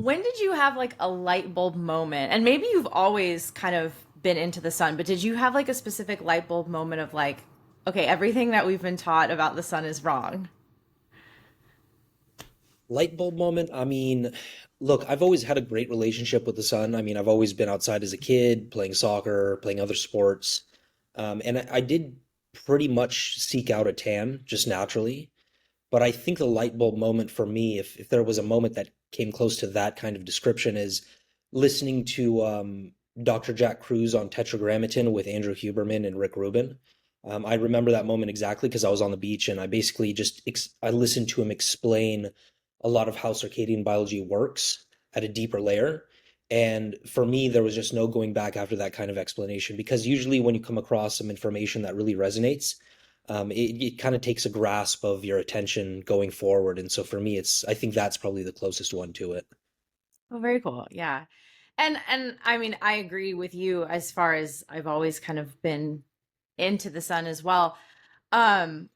When did you have like a light bulb moment? And maybe you've always kind of been into the sun, but did you have like a specific light bulb moment of like, okay, everything that we've been taught about the sun is wrong? Light bulb moment. I mean, look, I've always had a great relationship with the sun. I mean, I've always been outside as a kid, playing soccer, playing other sports. And I did pretty much seek out a tan just naturally. But I think the light bulb moment for me, if there was a moment that came close to that kind of description, is listening to Dr. Jack Cruz on Tetragrammaton with Andrew Huberman and Rick Rubin. I remember that moment exactly because I was on the beach and I basically I listened to him explain a lot of how circadian biology works at a deeper layer. And for me, there was just no going back after that kind of explanation because usually when you come across some information that really resonates, it kind of takes a grasp of your attention going forward. And so for me, I think that's probably the closest one to it. Oh, very cool. Yeah. And I mean, I agree with you as far as I've always kind of been into the sun as well. Um,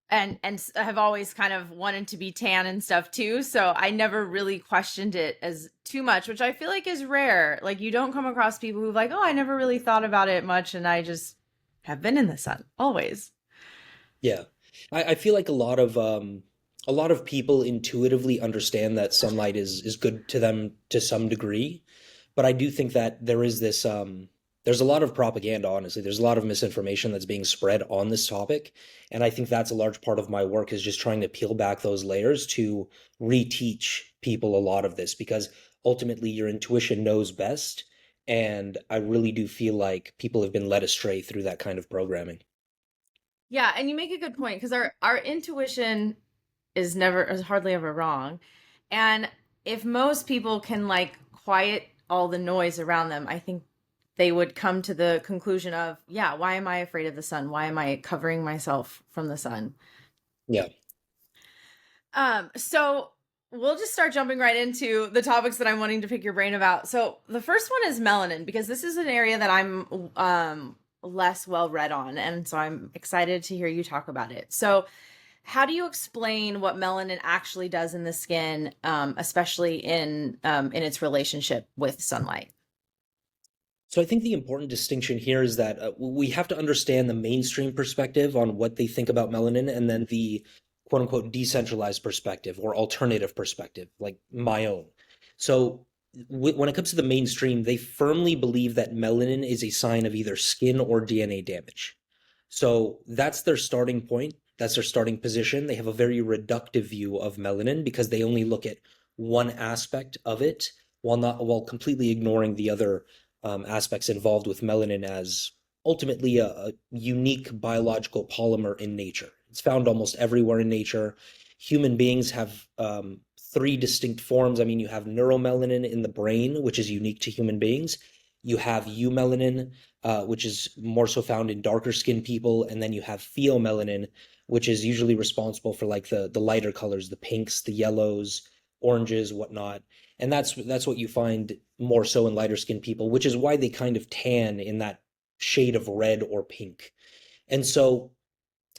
and have always kind of wanted to be tan and stuff too. So I never really questioned it as too much, which I feel like is rare. Like you don't come across people who like, oh, I never really thought about it much, and I just have been in the sun always. Yeah. I feel like a lot of people intuitively understand that sunlight is good to them to some degree. But I do think that there's a lot of propaganda, honestly. There's a lot of misinformation that's being spread on this topic. And I think that's a large part of my work is just trying to peel back those layers to reteach people a lot of this because ultimately your intuition knows best. And I really do feel like people have been led astray through that kind of programming. Yeah, and you make a good point because our intuition is hardly ever wrong. And if most people can like quiet all the noise around them, I think they would come to the conclusion of, yeah, why am I afraid of the sun? Why am I covering myself from the sun? Yeah. So we'll just start jumping right into the topics that I'm wanting to pick your brain about. So the first one is melanin, because this is an area that I'm less well read on, and so I'm excited to hear you talk about it. So how do you explain what melanin actually does in the skin, especially in its relationship with sunlight? So I think the important distinction here is that we have to understand the mainstream perspective on what they think about melanin and then the quote unquote decentralized perspective or alternative perspective, like my own. So when it comes to the mainstream, they firmly believe that melanin is a sign of either skin or DNA damage. So that's their starting point. That's their starting position. They have a very reductive view of melanin because they only look at one aspect of it while completely ignoring the other aspects involved with melanin as ultimately a unique biological polymer in nature. It's found almost everywhere in nature. Human beings have three distinct forms. I mean, you have neuromelanin in the brain, which is unique to human beings. You have eumelanin, which is more so found in darker skinned people, and then you have pheomelanin, which is usually responsible for like the lighter colors, the pinks, the yellows, oranges, whatnot. And that's what you find more so in lighter skinned people, which is why they kind of tan in that shade of red or pink. And so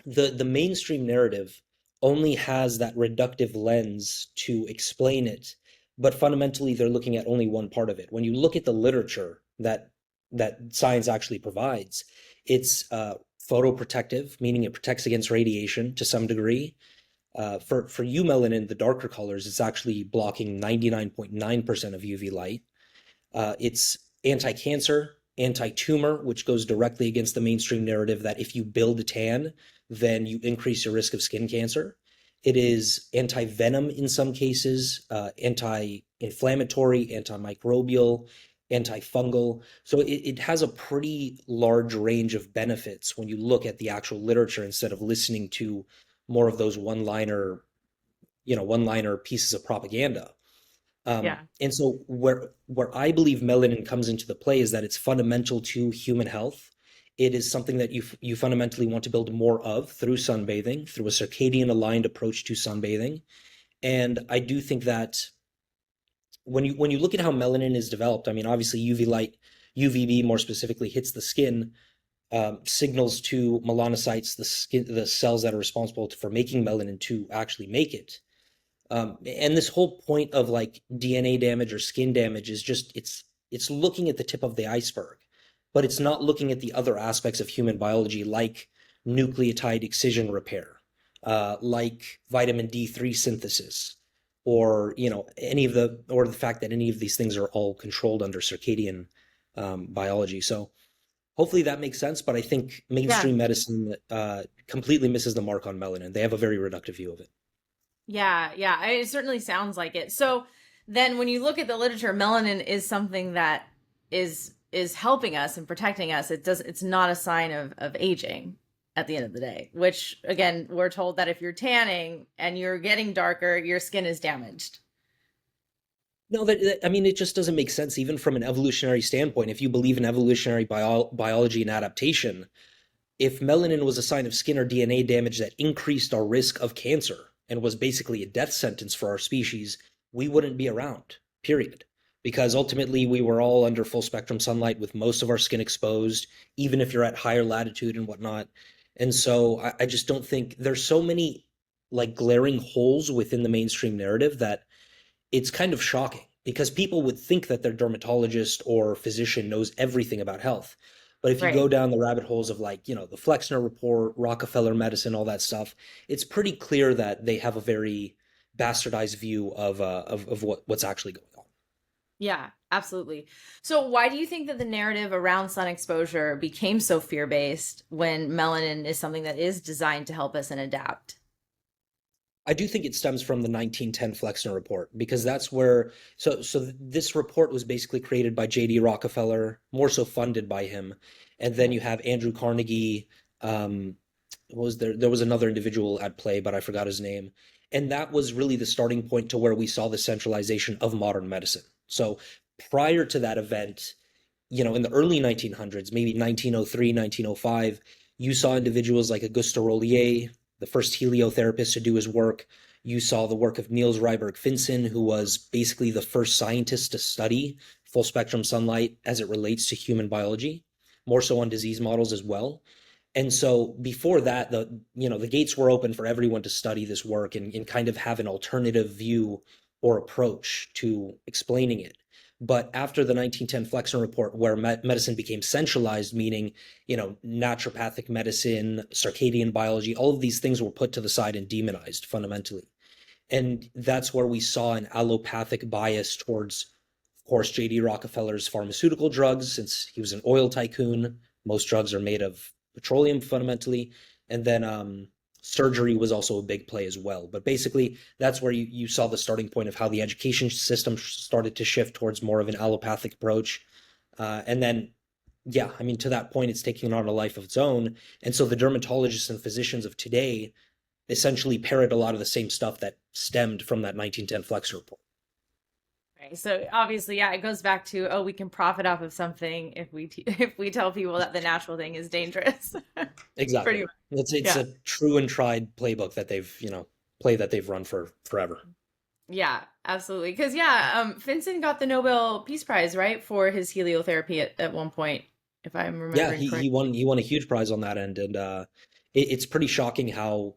the mainstream narrative only has that reductive lens to explain it, but fundamentally they're looking at only one part of it. When you look at the literature that science actually provides, it's photoprotective, meaning it protects against radiation to some degree. For eumelanin, the darker colors, it's actually blocking 99.9% of UV light. It's anti-cancer, anti-tumor, which goes directly against the mainstream narrative that if you build a tan, then you increase your risk of skin cancer. It is anti-venom in some cases, anti-inflammatory, antimicrobial, antifungal. So it has a pretty large range of benefits when you look at the actual literature instead of listening to more of those one-liner pieces of propaganda. Yeah. And so where I believe melanin comes into the play is that it's fundamental to human health. It is something that you fundamentally want to build more of through sunbathing, through a circadian aligned approach to sunbathing. And I do think that when you look at how melanin is developed, I mean, obviously UV light, UVB more specifically, hits the skin, signals to melanocytes, the cells that are responsible for making melanin to actually make it. And this whole point of like DNA damage or skin damage is just it's looking at the tip of the iceberg, but it's not looking at the other aspects of human biology like nucleotide excision repair, like vitamin D3 synthesis, or any of the fact that any of these things are all controlled under circadian biology. So hopefully that makes sense, but I think Yeah. mainstream medicine completely misses the mark on melanin. They have a very reductive view of it. Yeah, yeah, it certainly sounds like it. So then when you look at the literature, melanin is something that is helping us and protecting us. It's not a sign of aging at the end of the day, which again, we're told that if you're tanning and you're getting darker, your skin is damaged. No, I mean, it just doesn't make sense, even from an evolutionary standpoint. If you believe in evolutionary biology and adaptation, if melanin was a sign of skin or DNA damage that increased our risk of cancer and was basically a death sentence for our species, we wouldn't be around, period. Because ultimately, we were all under full spectrum sunlight with most of our skin exposed, even if you're at higher latitude and whatnot. And so I just don't think there's so many like glaring holes within the mainstream narrative that it's kind of shocking because people would think that their dermatologist or physician knows everything about health. But if you Right. go down the rabbit holes of like, the Flexner report, Rockefeller medicine, all that stuff, it's pretty clear that they have a very bastardized view of what's actually going on. Yeah, absolutely. So why do you think that the narrative around sun exposure became so fear-based when melanin is something that is designed to help us and adapt? I do think it stems from the 1910 Flexner report because that's where this report was basically created by J.D. Rockefeller, more so funded by him, and then Right. you have Andrew Carnegie. What was there? There was another individual at play, but I forgot his name, and that was really the starting point to where we saw the centralization of modern medicine. So prior to that event, in the early 1900s, maybe 1903, 1905, you saw individuals like Auguste Rollier, the first heliotherapist to do his work. You saw the work of Niels Ryberg-Finsen, who was basically the first scientist to study full spectrum sunlight as it relates to human biology, more so on disease models as well. And so before that, the gates were open for everyone to study this work and kind of have an alternative view or approach to explaining it. But after the 1910 Flexner report, where medicine became centralized, meaning, naturopathic medicine, circadian biology, all of these things were put to the side and demonized fundamentally. And that's where we saw an allopathic bias towards, of course, J.D. Rockefeller's pharmaceutical drugs, since he was an oil tycoon. Most drugs are made of petroleum fundamentally. And then surgery was also a big play as well. But basically, that's where you saw the starting point of how the education system started to shift towards more of an allopathic approach. And then, yeah, I mean, to that point, it's taking on a life of its own. And so the dermatologists and physicians of today essentially parrot a lot of the same stuff that stemmed from that 1910 Flexner report. Right. So obviously, yeah, it goes back to, oh, we can profit off of something if if we tell people that the natural thing is dangerous. Pretty Exactly. much. It's Yeah. a true and tried playbook that play that they've run for forever. Yeah, absolutely. Because yeah, Finson got the Nobel Peace Prize, right, for his heliotherapy at one point, if I'm Yeah, remembering he correctly. won a huge prize on that end, and it's pretty shocking how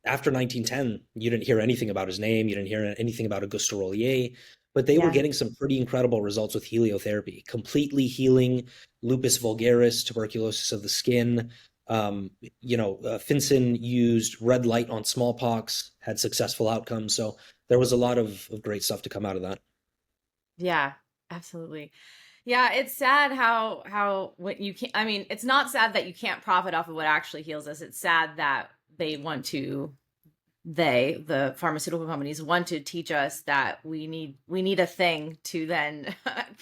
after 1910 you didn't hear anything about his name, you didn't hear anything about Auguste Rollier, but they were Yeah. getting some pretty incredible results with heliotherapy, completely healing lupus vulgaris, tuberculosis of the skin. Finson used red light on smallpox, had successful outcomes, so there was a lot of great stuff to come out of that. Yeah, absolutely. Yeah, it's sad how what you can't, I mean, it's not sad that you can't profit off of what actually heals us. It's sad that they want to the pharmaceutical companies want to teach us that we need a thing to then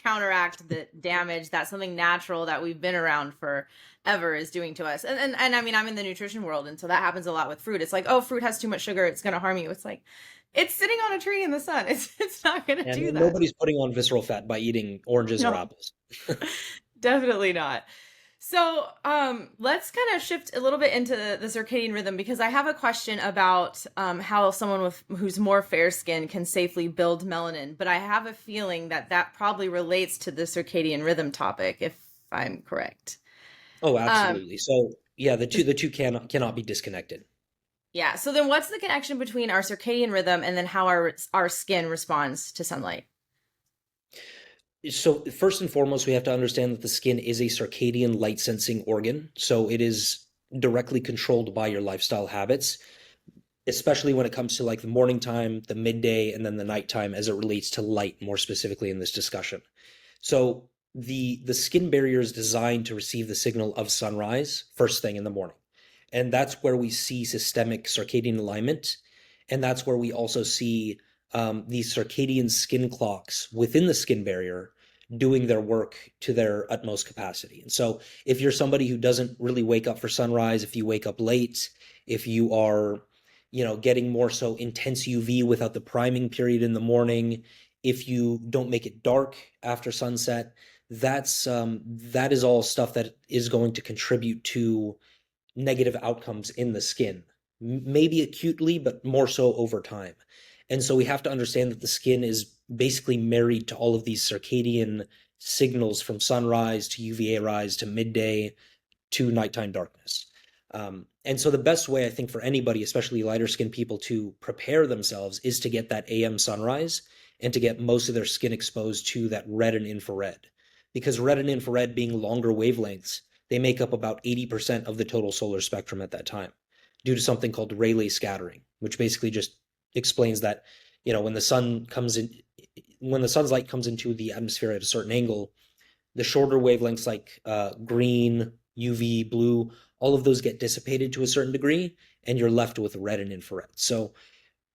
counteract the damage that something natural that we've been around forever is doing to us. And I mean, I'm in the nutrition world, and so that happens a lot with fruit. It's like, oh, fruit has too much sugar, it's going to harm you. It's like it's sitting on a tree in the sun. It's not going to And do that. nobody's putting on visceral fat by eating oranges or No, apples. definitely not. So, let's kind of shift a little bit into the circadian rhythm because I have a question about how someone who's more fair skinned can safely build melanin. But I have a feeling that that probably relates to the circadian rhythm topic, if I'm correct. Oh, Um, absolutely. So yeah, the two cannot be disconnected. Yeah. So then what's the connection between our circadian rhythm and then how our skin responds to sunlight? So first and foremost, we have to understand that the skin is a circadian light sensing organ. So it is directly controlled by your lifestyle habits, especially when it comes to like the morning time, the midday, and then the nighttime as it relates to light more specifically in this discussion. So the skin barrier is designed to receive the signal of sunrise first thing in the morning. And that's where we see systemic circadian alignment. And that's where we also see these circadian skin clocks within the skin barrier doing their work to their utmost capacity. And so if you're somebody who doesn't really wake up for sunrise, if you wake up late, if you are, getting more so intense UV without the priming period in the morning, if you don't make it dark after sunset, that is all stuff that is going to contribute to negative outcomes in the skin, maybe acutely, but more so over time. And so we have to understand that the skin is basically married to all of these circadian signals from sunrise to UVA rise to midday to nighttime darkness. And so the best way I think for anybody, especially lighter skinned people, to prepare themselves is to get that AM sunrise and to get most of their skin exposed to that red and infrared. Because red and infrared being longer wavelengths, they make up about 80% of the total solar spectrum at that time due to something called Rayleigh scattering, which basically just explains that, when the sun's light comes into the atmosphere at a certain angle, the shorter wavelengths like green, UV, blue, all of those get dissipated to a certain degree, and you're left with red and infrared. So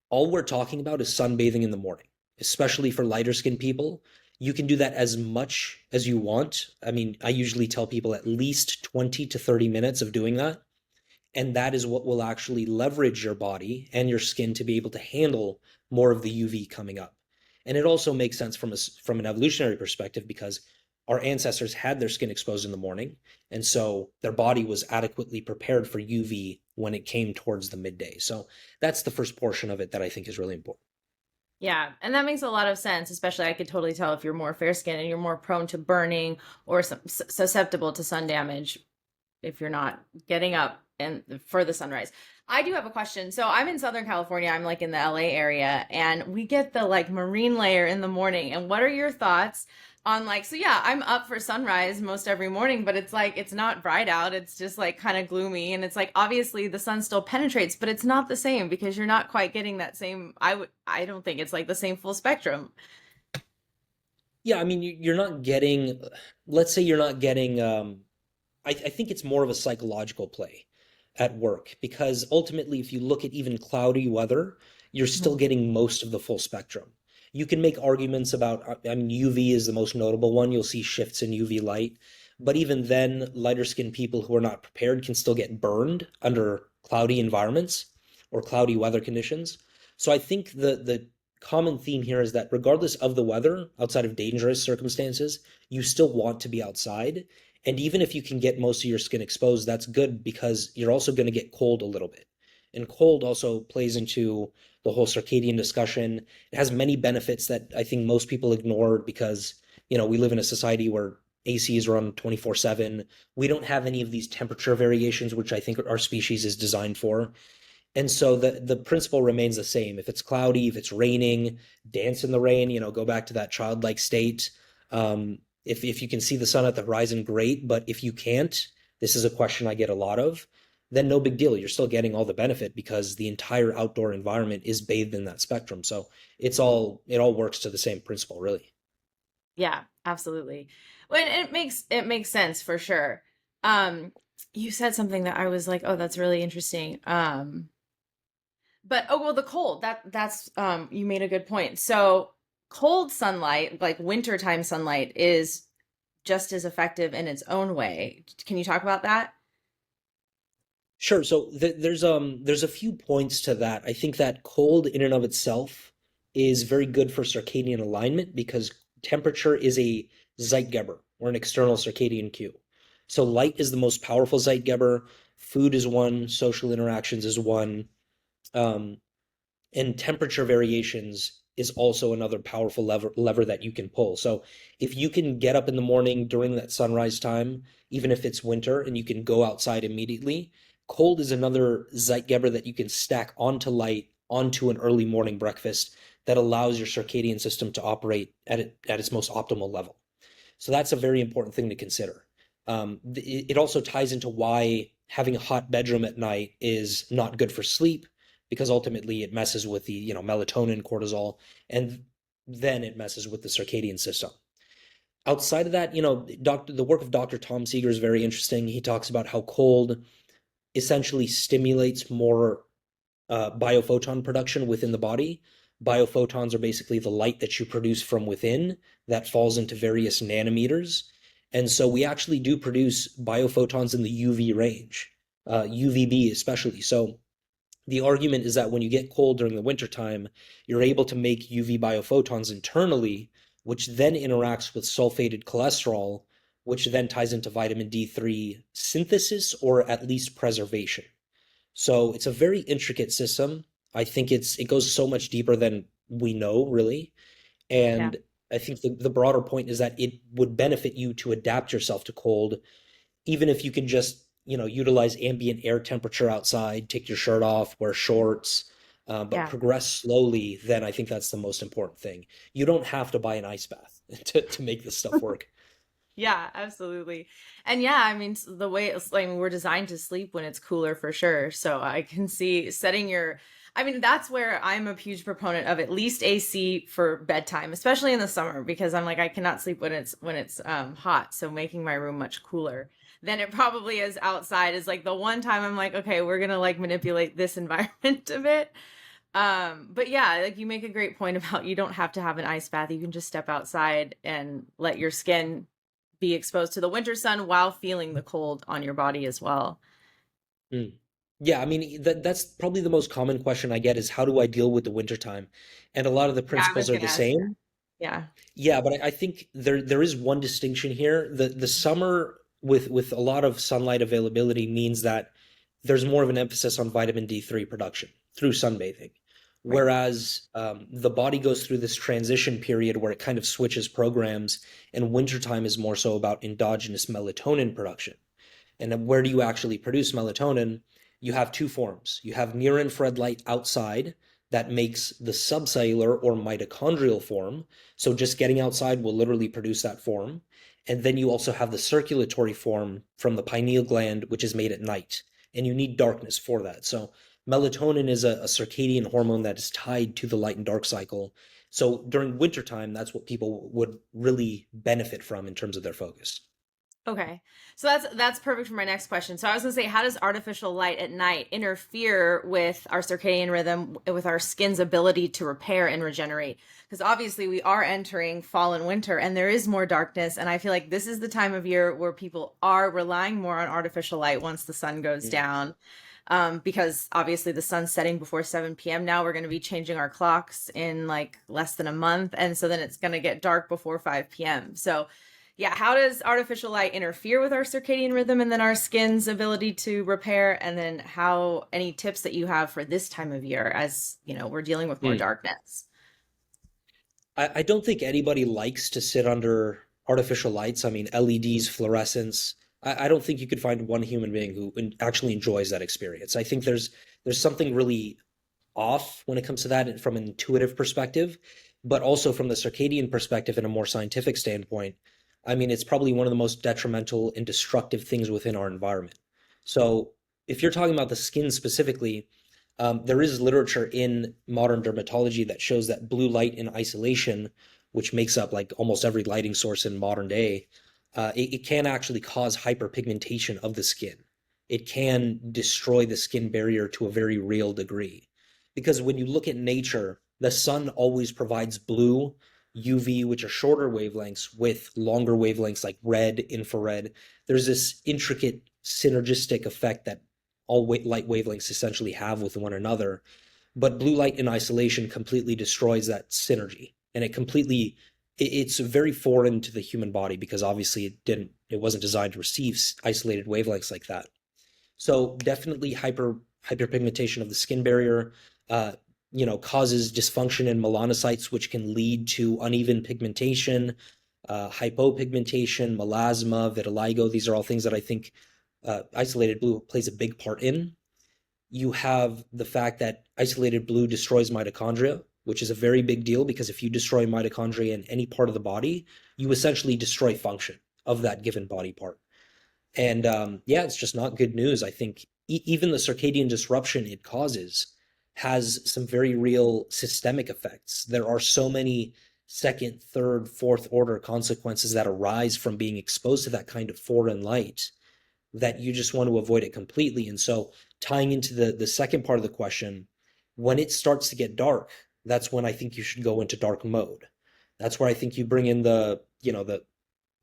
all we're talking about is sunbathing in the morning, especially for lighter skinned people. You can do that as much as you want. I mean, I usually tell people at least 20 to 30 minutes of doing that. And that is what will actually leverage your body and your skin to be able to handle more of the UV coming up. And it also makes sense from an evolutionary perspective because our ancestors had their skin exposed in the morning. And so their body was adequately prepared for UV when it came towards the midday. So that's the first portion of it that I think is really important. Yeah, and that makes a lot of sense, especially I could totally tell if you're more fair skinned and you're more prone to burning or susceptible to sun damage if you're not getting up and for the sunrise. I do have a question. So I'm in Southern California. I'm like in the LA area and we get the like marine layer in the morning. And what are your thoughts on like, so yeah, I'm up for sunrise most every morning, but it's like, it's not bright out. It's just like kind of gloomy. And it's like, obviously the sun still penetrates, but it's not the same because you're not quite getting that same, I don't think it's like the same full spectrum. Yeah, I mean, you're not getting, let's say you're not getting, I think it's more of a psychological play at work because ultimately, if you look at even cloudy weather, you're still Mhm. getting most of the full spectrum. You can make arguments about, I mean, UV is the most notable one. You'll see shifts in UV light. But even then, lighter skinned people who are not prepared can still get burned under cloudy environments or cloudy weather conditions. So I think the common theme here is that regardless of the weather, outside of dangerous circumstances, you still want to be outside. And even if you can get most of your skin exposed, that's good because you're also going to get cold a little bit. And cold also plays into the whole circadian discussion. It has many benefits that I think most people ignore because, we live in a society where AC is run 24/7. We don't have any of these temperature variations, which I think our species is designed for. And so the principle remains the same. If it's cloudy, if it's raining, dance in the rain, go back to that childlike state. If you can see the sun at the horizon, great. But if you can't, this is a question I get a lot of, then no big deal. You're still getting all the benefit because the entire outdoor environment is bathed in that spectrum. So it all works to the same principle, really. Yeah, absolutely. Well, and it makes sense for sure. Um, you said something that I was like, oh, that's really interesting. But oh well, the cold that's you made a good point. So cold sunlight, like wintertime sunlight, is just as effective in its own way. Can you talk about that? Sure. So there's a few points to that. I think that cold in and of itself is very good for circadian alignment because temperature is a Zeitgeber or an external circadian cue. So light is the most powerful Zeitgeber. Food is one. Social interactions is one. Um, and temperature variations is also another powerful lever that you can pull. So if you can get up in the morning during that sunrise time, even if it's winter, and you can go outside immediately, Cold is another Zeitgeber that you can stack onto light, onto an early morning breakfast that allows your circadian system to operate at its most optimal level. So that's a very important thing to consider. It also ties into why having a hot bedroom at night is not good for sleep, because ultimately it messes with the, melatonin, cortisol, and then it messes with the circadian system. Outside of that, the work of Dr. Tom Seeger is very interesting. He talks about how cold essentially stimulates more biophoton production within the body. Biophotons are basically the light that you produce from within that falls into various nanometers. And so we actually do produce biophotons in the UV range, UVB especially. So the argument is that when you get cold during the wintertime, you're able to make UV biophotons internally, which then interacts with sulfated cholesterol, which then ties into vitamin D3 synthesis or at least preservation. So it's a very intricate system. I think it goes so much deeper than we know, really. Yeah. And I think the broader point is that it would benefit you to adapt yourself to cold, even if you can just, utilize ambient air temperature outside, take your shirt off, wear shorts, but Yeah. progress slowly, then I think that's the most important thing. You don't have to buy an ice bath to make this stuff work. Yeah, absolutely. And yeah, I mean, the way it's like we're designed to sleep when it's cooler for sure. So I can see setting your, I mean, that's where I'm a huge proponent of at least AC for bedtime, especially in the summer, because I'm like, I cannot sleep when it's hot. So making my room much cooler than it probably is outside is like the one time I'm like, okay, we're gonna like manipulate this environment a bit. But yeah, like you make a great point about you don't have to have an ice bath. You can just step outside and let your skin be exposed to the winter sun while feeling the cold on your body as well. Mm. Yeah, I mean that's probably the most common question I get is how do I deal with the wintertime? And a lot of the Yeah, I principles was are gonna the ask that. same. Yeah. Yeah, but I think there is one distinction here. The summer with a lot of sunlight availability means that there's more of an emphasis on vitamin D3 production through sunbathing. Right. Whereas the body goes through this transition period where it kind of switches programs, and wintertime is more so about endogenous melatonin production. And then where do you actually produce melatonin? You have two forms. You have near infrared light outside that makes the subcellular or mitochondrial form. So just getting outside will literally produce that form. And then you also have the circulatory form from the pineal gland, which is made at night. And you need darkness for that. So melatonin is a circadian hormone that is tied to the light and dark cycle. So during wintertime, that's what people would really benefit from in terms of their focus. Okay. So that's perfect for my next question. So I was going to say, how does artificial light at night interfere with our circadian rhythm, with our skin's ability to repair and regenerate? Because obviously we are entering fall and winter and there is more darkness. And I feel like this is the time of year where people are relying more on artificial light once the sun goes down. Because obviously the sun's setting before 7 p.m. now. We're going to be changing our clocks in like less than a month. And so then it's going to get dark before 5 p.m. So yeah, how does artificial light interfere with our circadian rhythm and then our skin's ability to repair? And then how any tips that you have for this time of year as, we're dealing with more Mm. darkness? I don't think anybody likes to sit under artificial lights. I mean, LEDs, fluorescence. I don't think you could find one human being who actually enjoys that experience. I think there's something really off when it comes to that from an intuitive perspective, but also from the circadian perspective and a more scientific standpoint. I mean, it's probably one of the most detrimental and destructive things within our environment. So if you're talking about the skin specifically, there is literature in modern dermatology that shows that blue light in isolation, which makes up like almost every lighting source in modern day, it can actually cause hyperpigmentation of the skin. It can destroy the skin barrier to a very real degree. Because when you look at nature, the sun always provides blue, UV, which are shorter wavelengths, with longer wavelengths like red, infrared. There's this intricate synergistic effect that all light wavelengths essentially have with one another. But blue light in isolation completely destroys that synergy. And it's very foreign to the human body because obviously it wasn't designed to receive isolated wavelengths like that. So definitely hyperpigmentation of the skin barrier, uh, causes dysfunction in melanocytes, which can lead to uneven pigmentation, hypopigmentation, melasma, vitiligo. These are all things that I think isolated blue plays a big part in. You have the fact that isolated blue destroys mitochondria, which is a very big deal because if you destroy mitochondria in any part of the body, you essentially destroy function of that given body part. And yeah, it's just not good news. I think even the circadian disruption it causes has some very real systemic effects. There are so many second, third, fourth order consequences that arise from being exposed to that kind of foreign light that you just want to avoid it completely. And so, tying into the second part of the question, when it starts to get dark, that's when I think you should go into dark mode. That's where I think you bring in the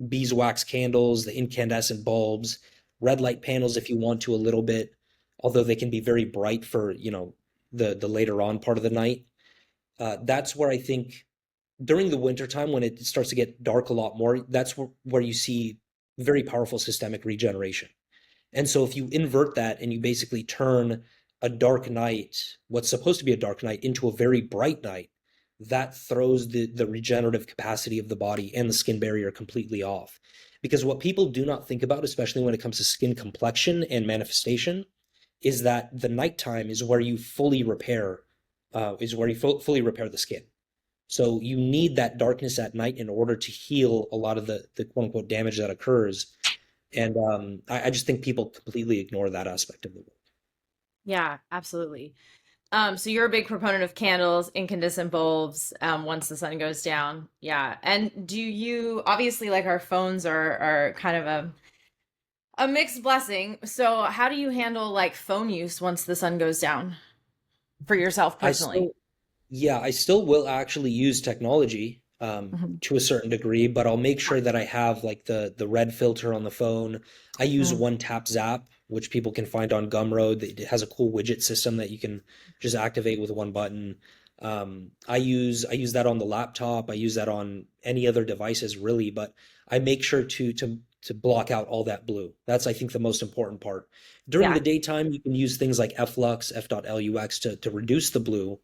beeswax candles, the incandescent bulbs, red light panels if you want to a little bit, although they can be very bright for, the later on part of the night. That's where I think during the winter time when it starts to get dark a lot more, that's where you see very powerful systemic regeneration. And so if you invert that and you basically turn a dark night, what's supposed to be a dark night, into a very bright night, that throws the regenerative capacity of the body and the skin barrier completely off. Because what people do not think about, especially when it comes to skin complexion and manifestation, is that the nighttime is where you fully repair, fully repair the skin. So you need that darkness at night in order to heal a lot of the quote unquote damage that occurs. And I just think people completely ignore that aspect of the work. Yeah, absolutely. So you're a big proponent of candles, incandescent bulbs, once the sun goes down. Yeah. And do you obviously like our phones are kind of a mixed blessing. So how do you handle like phone use once the sun goes down for yourself I personally? still Yeah, I still will actually use technology Mhm. to a certain degree, but I'll make sure that I have like the red filter on the phone. I use Mhm. One Tap Zap, which people can find on Gumroad. It has a cool widget system that you can just activate with one button. I use that on the laptop. I use that on any other devices really, but I make sure to block out all that blue. That's I think the most important part. During the Yeah. daytime, you can use things like flux, f.lux to reduce the blue.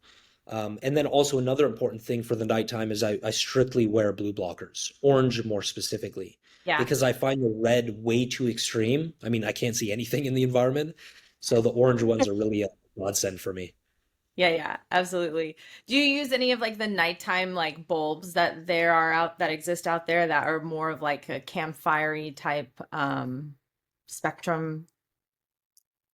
And then also another important thing for the nighttime is I strictly wear blue blockers, orange more specifically, Yeah. because I find the red way too extreme. I mean, I can't see anything in the environment, so the orange ones are really a godsend for me. Yeah, yeah, absolutely. Do you use any of like the nighttime like bulbs that there are out that exist out there that are more of like a campfirey type spectrum?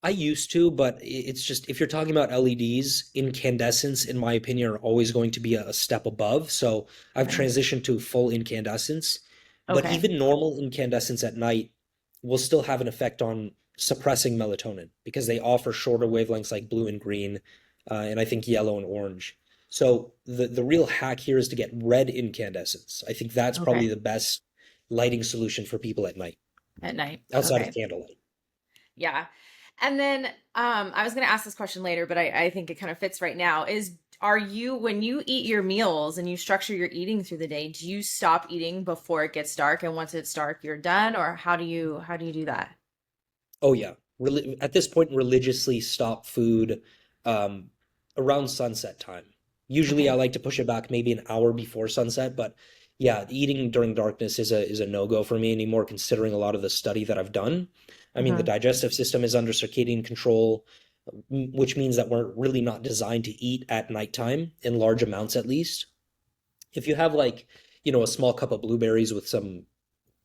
I used to, but it's just if you're talking about LEDs, incandescents, in my opinion, are always going to be a step above. So I've Okay. transitioned to full incandescents. But Okay. even normal incandescents at night will still have an effect on suppressing melatonin because they offer shorter wavelengths like blue and green, and I think yellow and orange. So the real hack here is to get red incandescents. I think that's probably Okay. the best lighting solution for people at night, At night. outside of Okay. candlelight. Yeah. And then I was going to ask this question later, but I think it kind of fits right now. Is are you when you eat your meals and you structure your eating through the day, do you stop eating before it gets dark and once it's dark you're done, or how do you do that? Oh yeah. At this point, religiously stop food um, around sunset time. Usually, I Okay. like to push it back maybe an hour before sunset, but yeah, eating during darkness is a no-go for me anymore, considering a lot of the study that I've done. I mean, the Hmm. digestive system is under circadian control, which means that we're really not designed to eat at nighttime in large amounts, at least. If you have like, a small cup of blueberries with some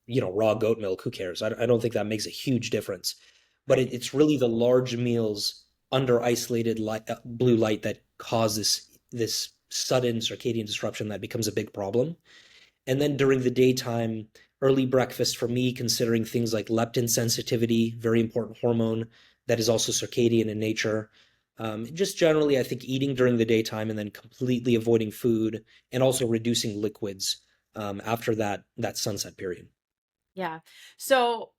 raw goat milk, who cares? I don't think that makes a huge difference. But Right. it's really the large meals under isolated light, blue light that causes this sudden circadian disruption that becomes a big problem. And then during the daytime, early breakfast for me, considering things like leptin sensitivity, very important hormone that is also circadian in nature. Just generally, I think eating during the daytime and then completely avoiding food and also reducing liquids after that sunset period. Yeah. So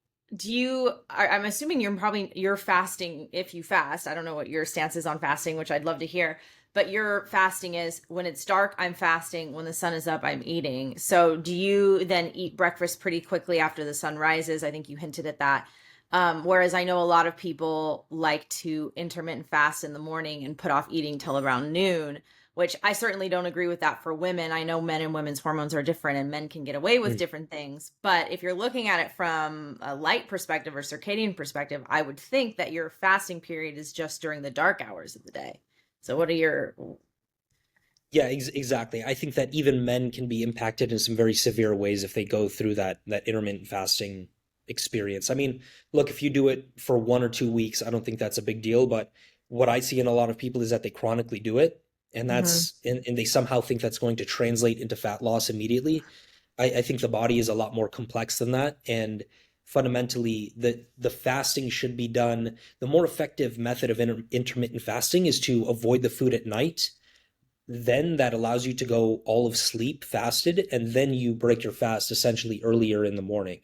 I'm assuming you're fasting if you fast. I don't know what your stance is on fasting, which I'd love to hear. But your fasting is when it's dark, I'm fasting. When the sun is up, I'm eating. So do you then eat breakfast pretty quickly after the sun rises? I think you hinted at that. Whereas I know a lot of people like to intermittent fast in the morning and put off eating till around noon. which I certainly don't agree with that for women. I know men and women's hormones are different and men can get away with different things. But if you're looking at it from a light perspective or circadian perspective, I would think that your fasting period is just during the dark hours of the day. So what are your... Yeah, exactly. I think that even men can be impacted in some very severe ways if they go through that intermittent fasting experience. I mean, look, if you do it for 1 or 2 weeks, I don't think that's a big deal. But what I see in a lot of people is that they chronically do it, and Mhm. and they somehow think that's going to translate into fat loss immediately. I think the body is a lot more complex than that, and fundamentally, the fasting should be done. The more effective method of intermittent fasting is to avoid the food at night, then that allows you to go all of sleep fasted, and then you break your fast essentially earlier in the morning.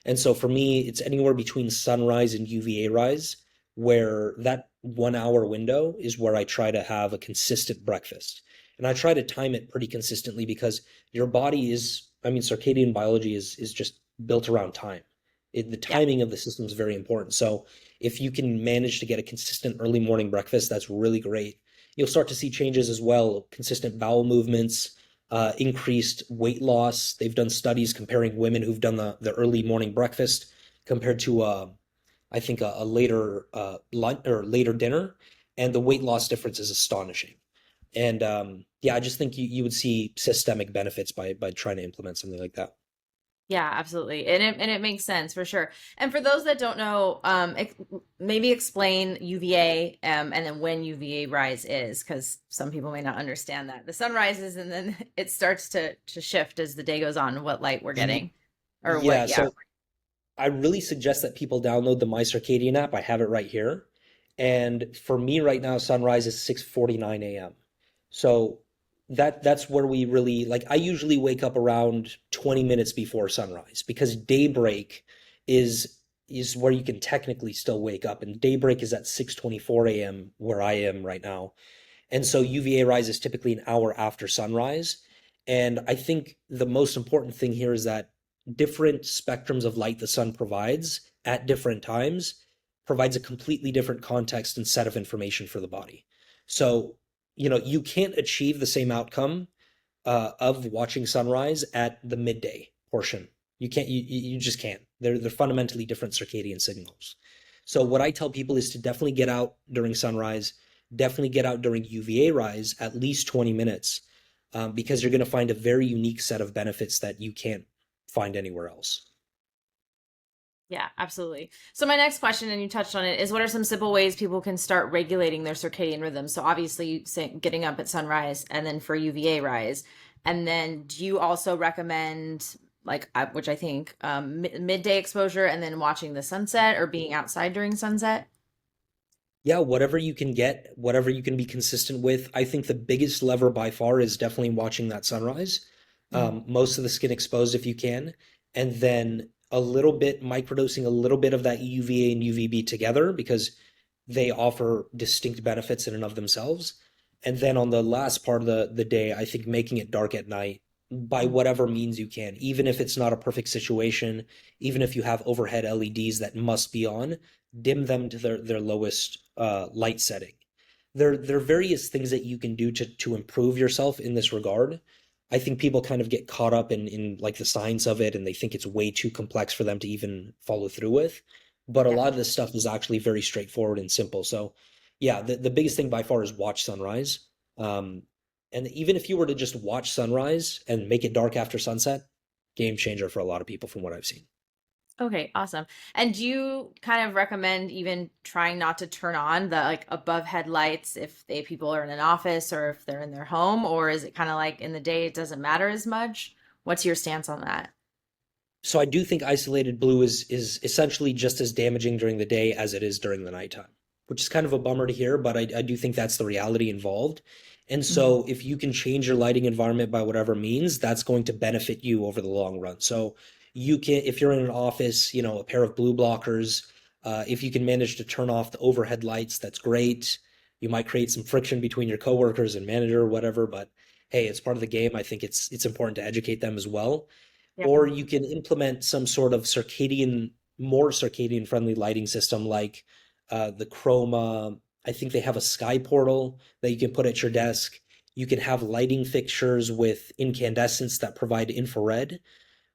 And so for me, it's anywhere between sunrise and UVA rise, where that 1 hour window is where I try to have a consistent breakfast. And I try to time it pretty consistently because your body is, I mean, circadian biology is just built around time. The Yeah. timing of the system is very important. So if you can manage to get a consistent early morning breakfast, that's really great. You'll start to see changes as well, consistent bowel movements, increased weight loss. They've done studies comparing women who've done the early morning breakfast compared to I think a later lunch or later dinner, and the weight loss difference is astonishing. And yeah, I just think you would see systemic benefits by trying to implement something like that. Yeah, absolutely. And it makes sense for sure. And for those that don't know, maybe explain UVA and then when UVA rise is, because some people may not understand that. The sun rises and then it starts to shift as the day goes on, what light we're Ye- getting or Yeah, what, yeah. so I really suggest that people download the My Circadian app. I have it right here. And for me right now, sunrise is 6:49 a.m. So that's where we really like I usually wake up around 20 minutes before sunrise because daybreak is is where you can technically still wake up, and daybreak is at 6:24 a.m. where I am right now. And so UVA rise is typically an hour after sunrise. And I think the most important thing here is that different spectrums of light the sun provides at different times provides a completely different context and set of information for the body. So, you can't achieve the same outcome of watching sunrise at the midday portion. You can't, you just can't. They're fundamentally different circadian signals. So what I tell people is to definitely get out during sunrise, definitely get out during UVA rise at least 20 minutes, because you're going to find a very unique set of benefits that you can't find anywhere else. Yeah, absolutely. So my next question, and you touched on it, is what are some simple ways people can start regulating their circadian rhythm? So obviously, you say getting up at sunrise, and then for UVA rise, and then do you also recommend like which I think midday exposure, and then watching the sunset or being outside during sunset? Yeah, whatever you can get, whatever you can be consistent with. I think the biggest lever by far is definitely watching that sunrise. Mhm. Most of the skin exposed if you can, and then a little bit microdosing a little bit of that UVA and UVB together because they offer distinct benefits in and of themselves. And then on the last part of the day, I think making it dark at night by whatever means you can, even if it's not a perfect situation, even if you have overhead LEDs that must be on, dim them to their lowest light setting. There are various things that you can do to improve yourself in this regard. I think people kind of get caught up in like the science of it and they think it's way too complex for them to even follow through with. But a Yeah. lot of this stuff is actually very straightforward and simple. So yeah, the biggest thing by far is watch sunrise. Um, and even if you were to just watch sunrise and make it dark after sunset, game changer for a lot of people from what I've seen. Okay, awesome. And do you kind of recommend even trying not to turn on the like above headlights if they people are in an office or if they're in their home, or is it kind of like in the day it doesn't matter as much? What's your stance on that? So I do think isolated blue is essentially just as damaging during the day as it is during the nighttime, which is kind of a bummer to hear, but I do think that's the reality involved. And Mhm. so if you can change your lighting environment by whatever means, that's going to benefit you over the long run. So you can, if you're in an office, a pair of blue blockers, if you can manage to turn off the overhead lights, that's great. You might create some friction between your coworkers and manager or whatever, but hey, it's part of the game. I think it's important to educate them as well, Yeah. or you can implement some sort of more circadian friendly lighting system like the Chroma. I think they have a sky portal that you can put at your desk. You can have lighting fixtures with incandescents that provide infrared,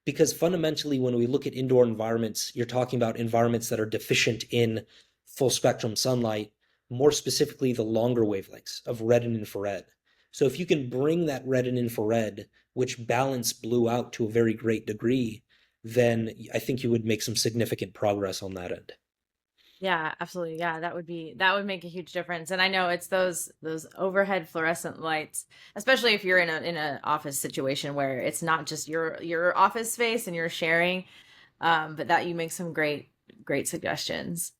because fundamentally, when we look at indoor environments, you're talking about environments that are deficient in full spectrum sunlight, more specifically the longer wavelengths of red and infrared. So if you can bring that red and infrared, which balance blue out to a very great degree, then I think you would make some significant progress on that end. Yeah, absolutely. Yeah, that would make a huge difference. And I know it's those overhead fluorescent lights, especially if you're in a office situation where it's not just your office space and you're sharing, but that you make some great suggestions.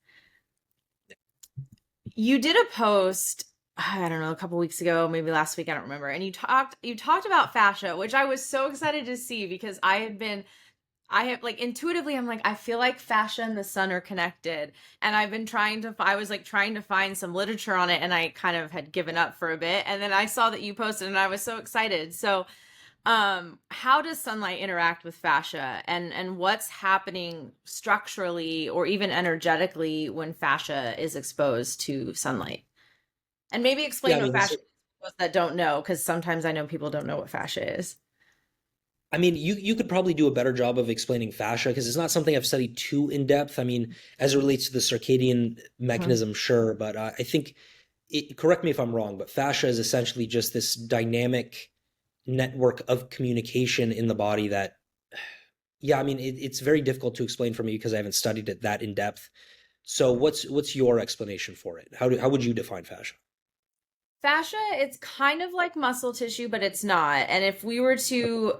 You did a post, I don't know, a couple weeks ago, maybe last week, I don't remember. And you talked about fascia, which I was so excited to see because I have like intuitively, I'm like, I feel like fascia and the sun are connected. And I was like trying to find some literature on it and I kind of had given up for a bit. And then I saw that you posted and I was so excited. So, how does sunlight interact with fascia and what's happening structurally or even energetically when fascia is exposed to sunlight? And maybe Yeah, explain what fascia is for those that don't know, because sometimes I know people don't know what fascia is. you could probably do a better job of explaining fascia because it's not something I've studied too in depth. As it relates to the circadian Mhm. mechanism, sure, but I think correct me if I'm wrong, but fascia is essentially just this dynamic network of communication in the body that, yeah, it's very difficult to explain for me because I haven't studied it that in depth. So what's your explanation for it? How would you define fascia? Fascia, it's kind of like muscle tissue, but it's not. And if we were to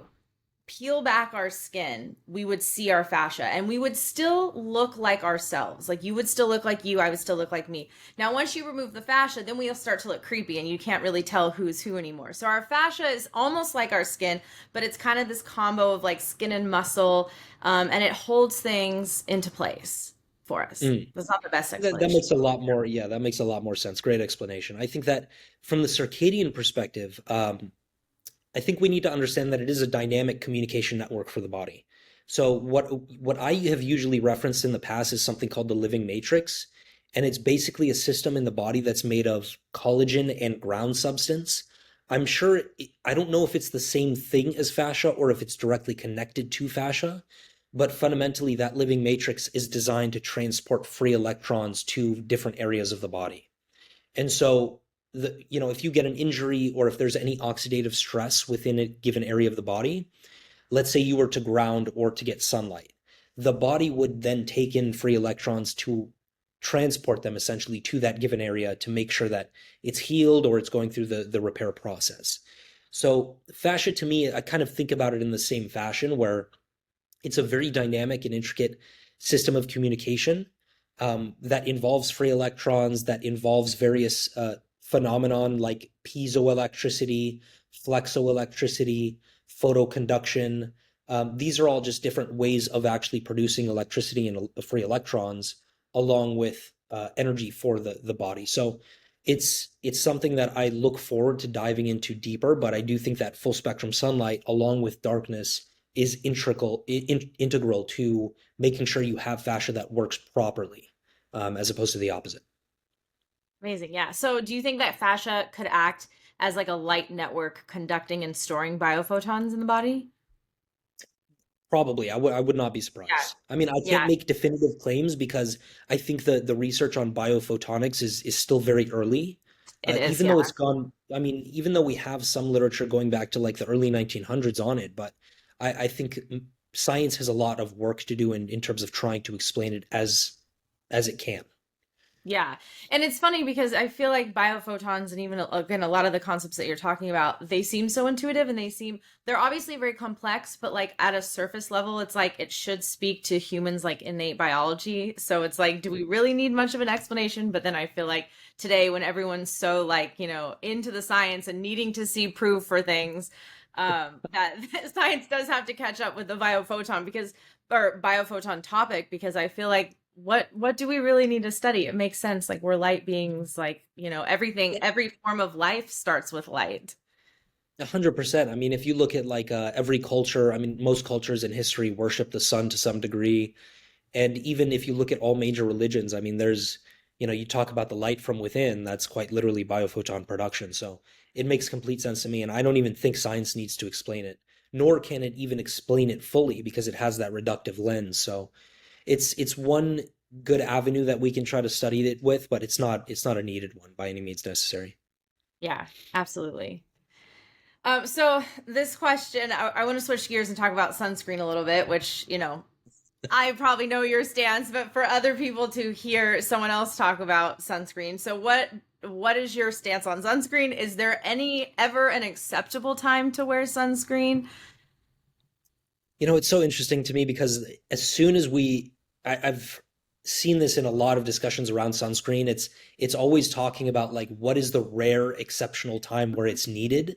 peel back our skin, we would see our fascia and we would still look like ourselves. Like you would still look like you, I would still look like me. Now, once you remove the fascia, then we'll start to look creepy and you can't really tell who's who anymore. So our fascia is almost like our skin, but it's kind of this combo of like skin and muscle, and it holds things into place for us. Mm. That's not the best That explanation. makes a lot more, yeah, that makes a lot more sense. Great explanation. I think that from the circadian perspective, I think we need to understand that it is a dynamic communication network for the body. So what I have usually referenced in the past is something called the living matrix, and it's basically a system in the body that's made of collagen and ground substance. I don't know if it's the same thing as fascia or if it's directly connected to fascia, but fundamentally that living matrix is designed to transport free electrons to different areas of the body. And so if you get an injury or if there's any oxidative stress within a given area of the body, let's say you were to ground or to get sunlight, the body would then take in free electrons to transport them essentially to that given area to make sure that it's healed or it's going through the repair process. So fascia to me, I kind of think about it in the same fashion where it's a very dynamic and intricate system of communication that involves free electrons, that involves various phenomenon like piezoelectricity, flexoelectricity, photoconduction. These are all just different ways of actually producing electricity and free electrons, along with energy for the body. So it's something that I look forward to diving into deeper, but I do think that full spectrum sunlight, along with darkness, is integral to making sure you have fascia that works properly, as opposed to the opposite. Amazing. Yeah. So do you think that fascia could act as like a light network conducting and storing biophotons in the body? Probably, I would not be Yeah. surprised. I can't Yeah, make definitive claims because I think the research on biophotonics is still very early. it is. Even Yeah. though it's gone, even though we have some literature going back to like the early 1900s on it, but I think science has a lot of work to do in terms of trying to explain it as it can. Yeah. And it's funny because I feel like biophotons and even again a lot of the concepts that you're talking about, they seem so intuitive and they're obviously very complex, but like at a surface level, it's like it should speak to humans like innate biology. So it's like, do we really need much of an explanation? But then I feel like today when everyone's so like, into the science and needing to see proof for things, that science does have to catch up with the biophoton or biophoton topic because I feel like what do we really need to study? It makes sense. Like we're light beings, like, everything, every form of life starts with light. 100%. If you look at like every culture, most cultures in history worship the sun to some degree. And even if you look at all major religions, you talk about the light from within, that's quite literally biophoton production. So it makes complete sense to me. And I don't even think science needs to explain it, nor can it even explain it fully because it has that reductive lens. So it's one good avenue that we can try to study it with, but it's not a needed one by any means necessary. Yeah, absolutely. So this question, I want to switch gears and talk about sunscreen a little bit, which, I probably know your stance, but for other people to hear someone else talk about sunscreen. So what is your stance on sunscreen? Is there any ever an acceptable time to wear sunscreen? It's so interesting to me because as soon as I've seen this in a lot of discussions around sunscreen, it's always talking about like what is the rare exceptional time where it's needed.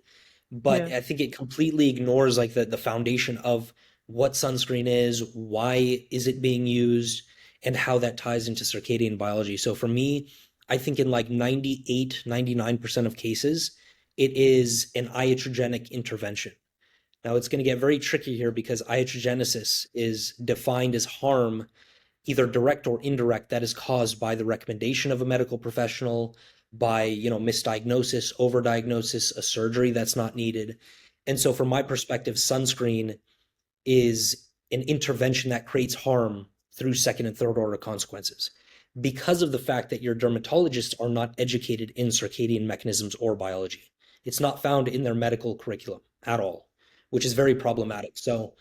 But Yeah. I think it completely ignores like the foundation of what sunscreen is, why is it being used, and how that ties into circadian biology. So for me, I think in like 98, 99% of cases, it is an iatrogenic intervention. Now, it's going to get very tricky here because iatrogenesis is defined as harm, either direct or indirect, that is caused by the recommendation of a medical professional, by, misdiagnosis, overdiagnosis, a surgery that's not needed. And so, from my perspective, sunscreen is an intervention that creates harm through second and third order consequences because of the fact that your dermatologists are not educated in circadian mechanisms or biology. It's not found in their medical curriculum at all, which is very problematic. So,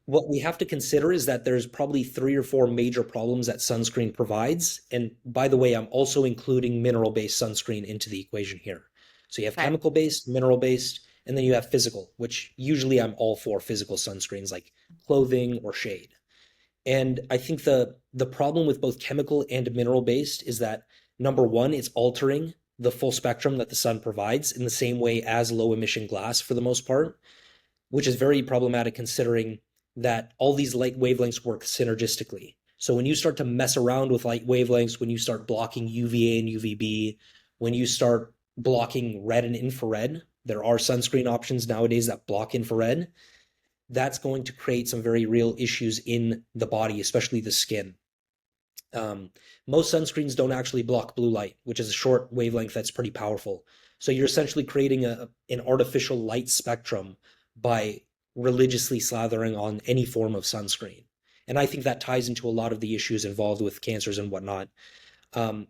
what we have to consider is that there's probably three or four major problems that sunscreen provides. And by the way, I'm also including mineral-based sunscreen into the equation here. So you have Okay. chemical-based, mineral-based, and then you have physical, which usually I'm all for physical sunscreens like clothing or shade. And I think the problem with both chemical and mineral-based is that number one, it's altering the full spectrum that the sun provides in the same way as low emission glass for the most part, which is very problematic considering that all these light wavelengths work synergistically. So when you start to mess around with light wavelengths, when you start blocking UVA and UVB, when you start blocking red and infrared, there are sunscreen options nowadays that block infrared. That's going to create some very real issues in the body, especially the skin. Um, Most sunscreens don't actually block blue light, which is a short wavelength that's pretty powerful. So you're essentially creating an artificial light spectrum by religiously slathering on any form of sunscreen. And I think that ties into a lot of the issues involved with cancers and whatnot. Um,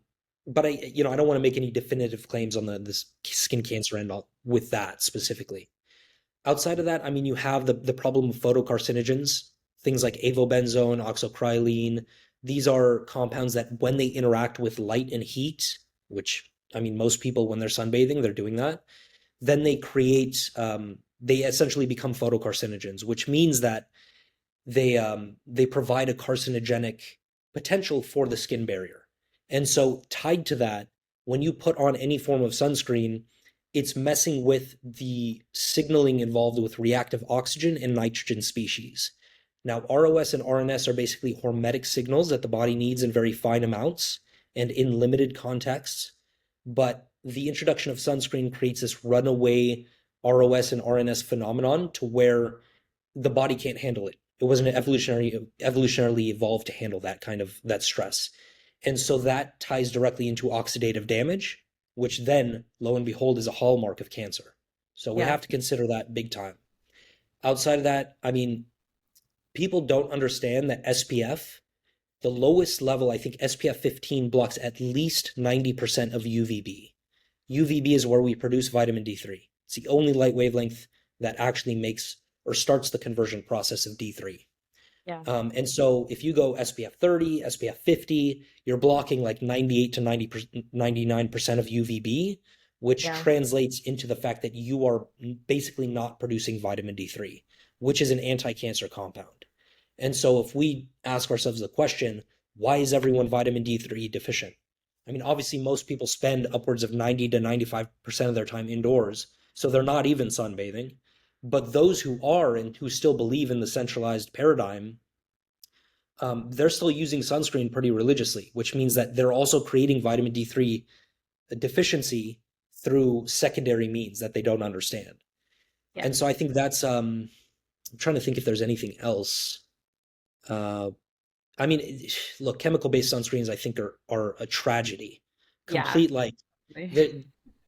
but I don't want to make any definitive claims on the skin cancer end with that specifically. Outside of that, I mean, you have the problem of photocarcinogens, things like avobenzone, oxocrylene. These are compounds that when they interact with light and heat, which I mean, most people when they're sunbathing, they're doing that, then they essentially become photocarcinogens, which means that they provide a carcinogenic potential for the skin barrier. And so tied to that, when you put on any form of sunscreen, it's messing with the signaling involved with reactive oxygen and nitrogen species. Now, ROS and RNS are basically hormetic signals that the body needs in very fine amounts and in limited contexts. But the introduction of sunscreen creates this runaway ROS and RNS phenomenon to where the body can't handle it. It wasn't evolutionarily evolved to handle that stress. And so that ties directly into oxidative damage, which then, lo and behold, is a hallmark of cancer. So we Yeah. have to consider that big time. Outside of that, I mean, people don't understand that SPF, the lowest level, I think SPF 15 blocks at least 90% of UVB. UVB is where we produce vitamin D3. It's the only light wavelength that actually makes or starts the conversion process of D3. Yeah. And so if you go SPF 30, SPF 50, you're blocking like 98 to 99% of UVB, which Yeah. translates into the fact that you are basically not producing vitamin D3, which is an anti-cancer compound. And so if we ask ourselves the question, why is everyone vitamin D3 deficient? I mean, obviously, most people spend upwards of 90 to 95% of their time indoors, so they're not even sunbathing. But those who are and who still believe in the centralized paradigm, they're still using sunscreen pretty religiously, which means that they're also creating vitamin D3 deficiency through secondary means that they don't understand. Yeah. And so I think that's, I'm trying to think if there's anything else. Uh, I mean, look, chemical-based sunscreens I think are a tragedy. Yeah. Complete like, they're,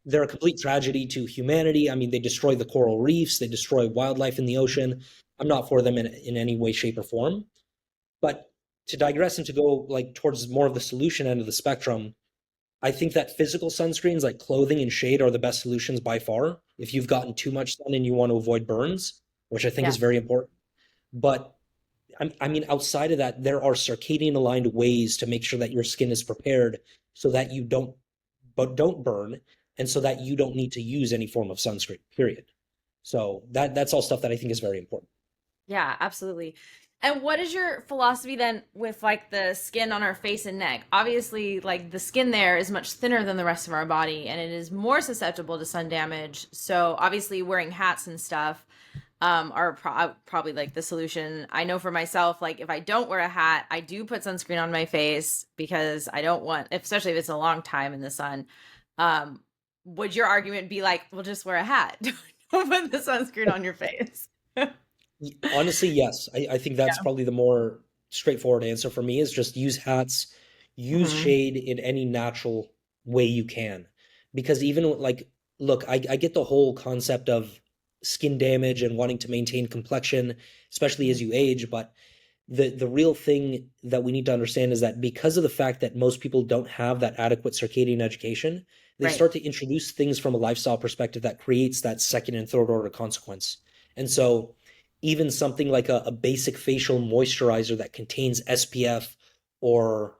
they're a complete tragedy to humanity. I mean, they destroy the coral reefs, they destroy wildlife in the ocean. I'm not for them in any way, shape, or form. But to digress and to go like towards more of the solution end of the spectrum, I think that physical sunscreens like clothing and shade are the best solutions by far. If you've gotten too much sun and you want to avoid burns, which I think is Yeah. very important. But I mean, outside of that, there are circadian aligned ways to make sure that your skin is prepared so that you don't burn, and so that you don't need to use any form of sunscreen, period. So that's all stuff that I think is very important. Yeah, absolutely. And what is your philosophy then with like the skin on our face and neck? Obviously, like the skin there is much thinner than the rest of our body and it is more susceptible to sun damage. So obviously wearing hats and stuff are probably like the solution. I know for myself, like if I don't wear a hat, I do put sunscreen on my face because I don't want, especially if it's a long time in the sun. Um, would your argument be like, well, just wear a hat? Don't put the sunscreen on your face. Honestly, yes. I think that's Yeah. probably the more straightforward answer for me is just use hats, use Hmm. shade in any natural way you can. Because even like, look, I get the whole concept of skin damage and wanting to maintain complexion, especially as you age, but the real thing that we need to understand is that because of the fact that most people don't have that adequate circadian education, they Right. start to introduce things from a lifestyle perspective that creates that second and third order consequence. And so even something like a basic facial moisturizer that contains SPF or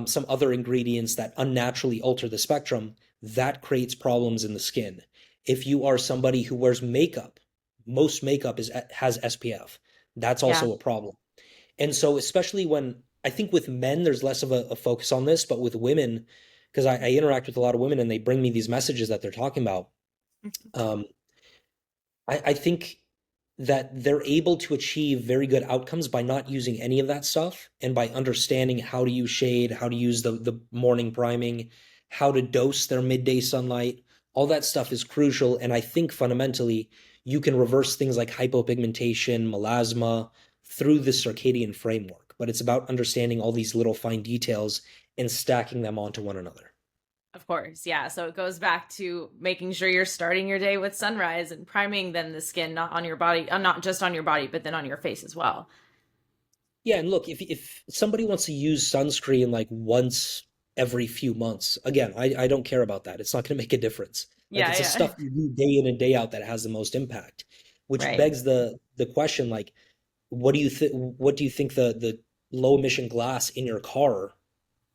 some other ingredients that unnaturally alter the spectrum, that creates problems in the skin. If you are somebody who wears makeup, most makeup has SPF. That's Yeah. also a problem. And so, especially when I think with men, there's less of a focus on this, but with women, because I interact with a lot of women and they bring me these messages that they're talking about, um, I think that they're able to achieve very good outcomes by not using any of that stuff and by understanding how to use shade, how to use the morning priming, how to dose their midday sunlight. All that stuff is crucial. And I think fundamentally, you can reverse things like hypopigmentation, melasma through the circadian framework. But it's about understanding all these little fine details and stacking them onto one another. Of course, yeah. So it goes back to making sure you're starting your day with sunrise and priming then the skin, not on your body, not just on your body, but then on your face as well. Yeah, and look, if somebody wants to use sunscreen like once every few months, again, I don't care about that. It's not going to make a difference. Like Yeah, it's the yeah. stuff you do day in and day out that has the most impact, which Right. begs the question like, what do you think the low emission glass in your car,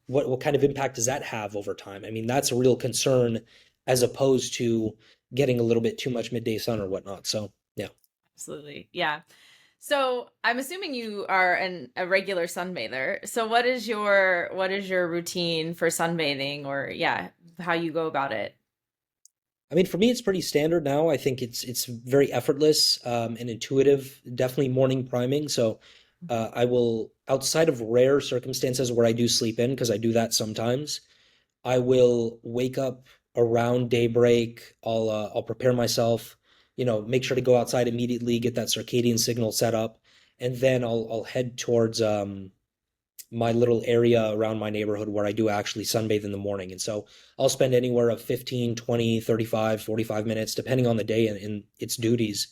what kind of impact does that have over time? I mean, that's a real concern as opposed to getting a little bit too much midday sun or whatnot. So, yeah. Absolutely. Yeah. So I'm assuming you are a regular sunbather. So what is your routine for sunbathing or yeah, how you go about it? I mean, for me, it's pretty standard now. I think it's very effortless and intuitive. Definitely morning priming. So I will, outside of rare circumstances where I do sleep in, because I do that sometimes, I will wake up around daybreak. I'll prepare myself, make sure to go outside immediately, get that circadian signal set up, and then I'll head towards my little area around my neighborhood where I do actually sunbathe in the morning. And so I'll spend anywhere of 15, 20, 35, 45 minutes, depending on the day and its duties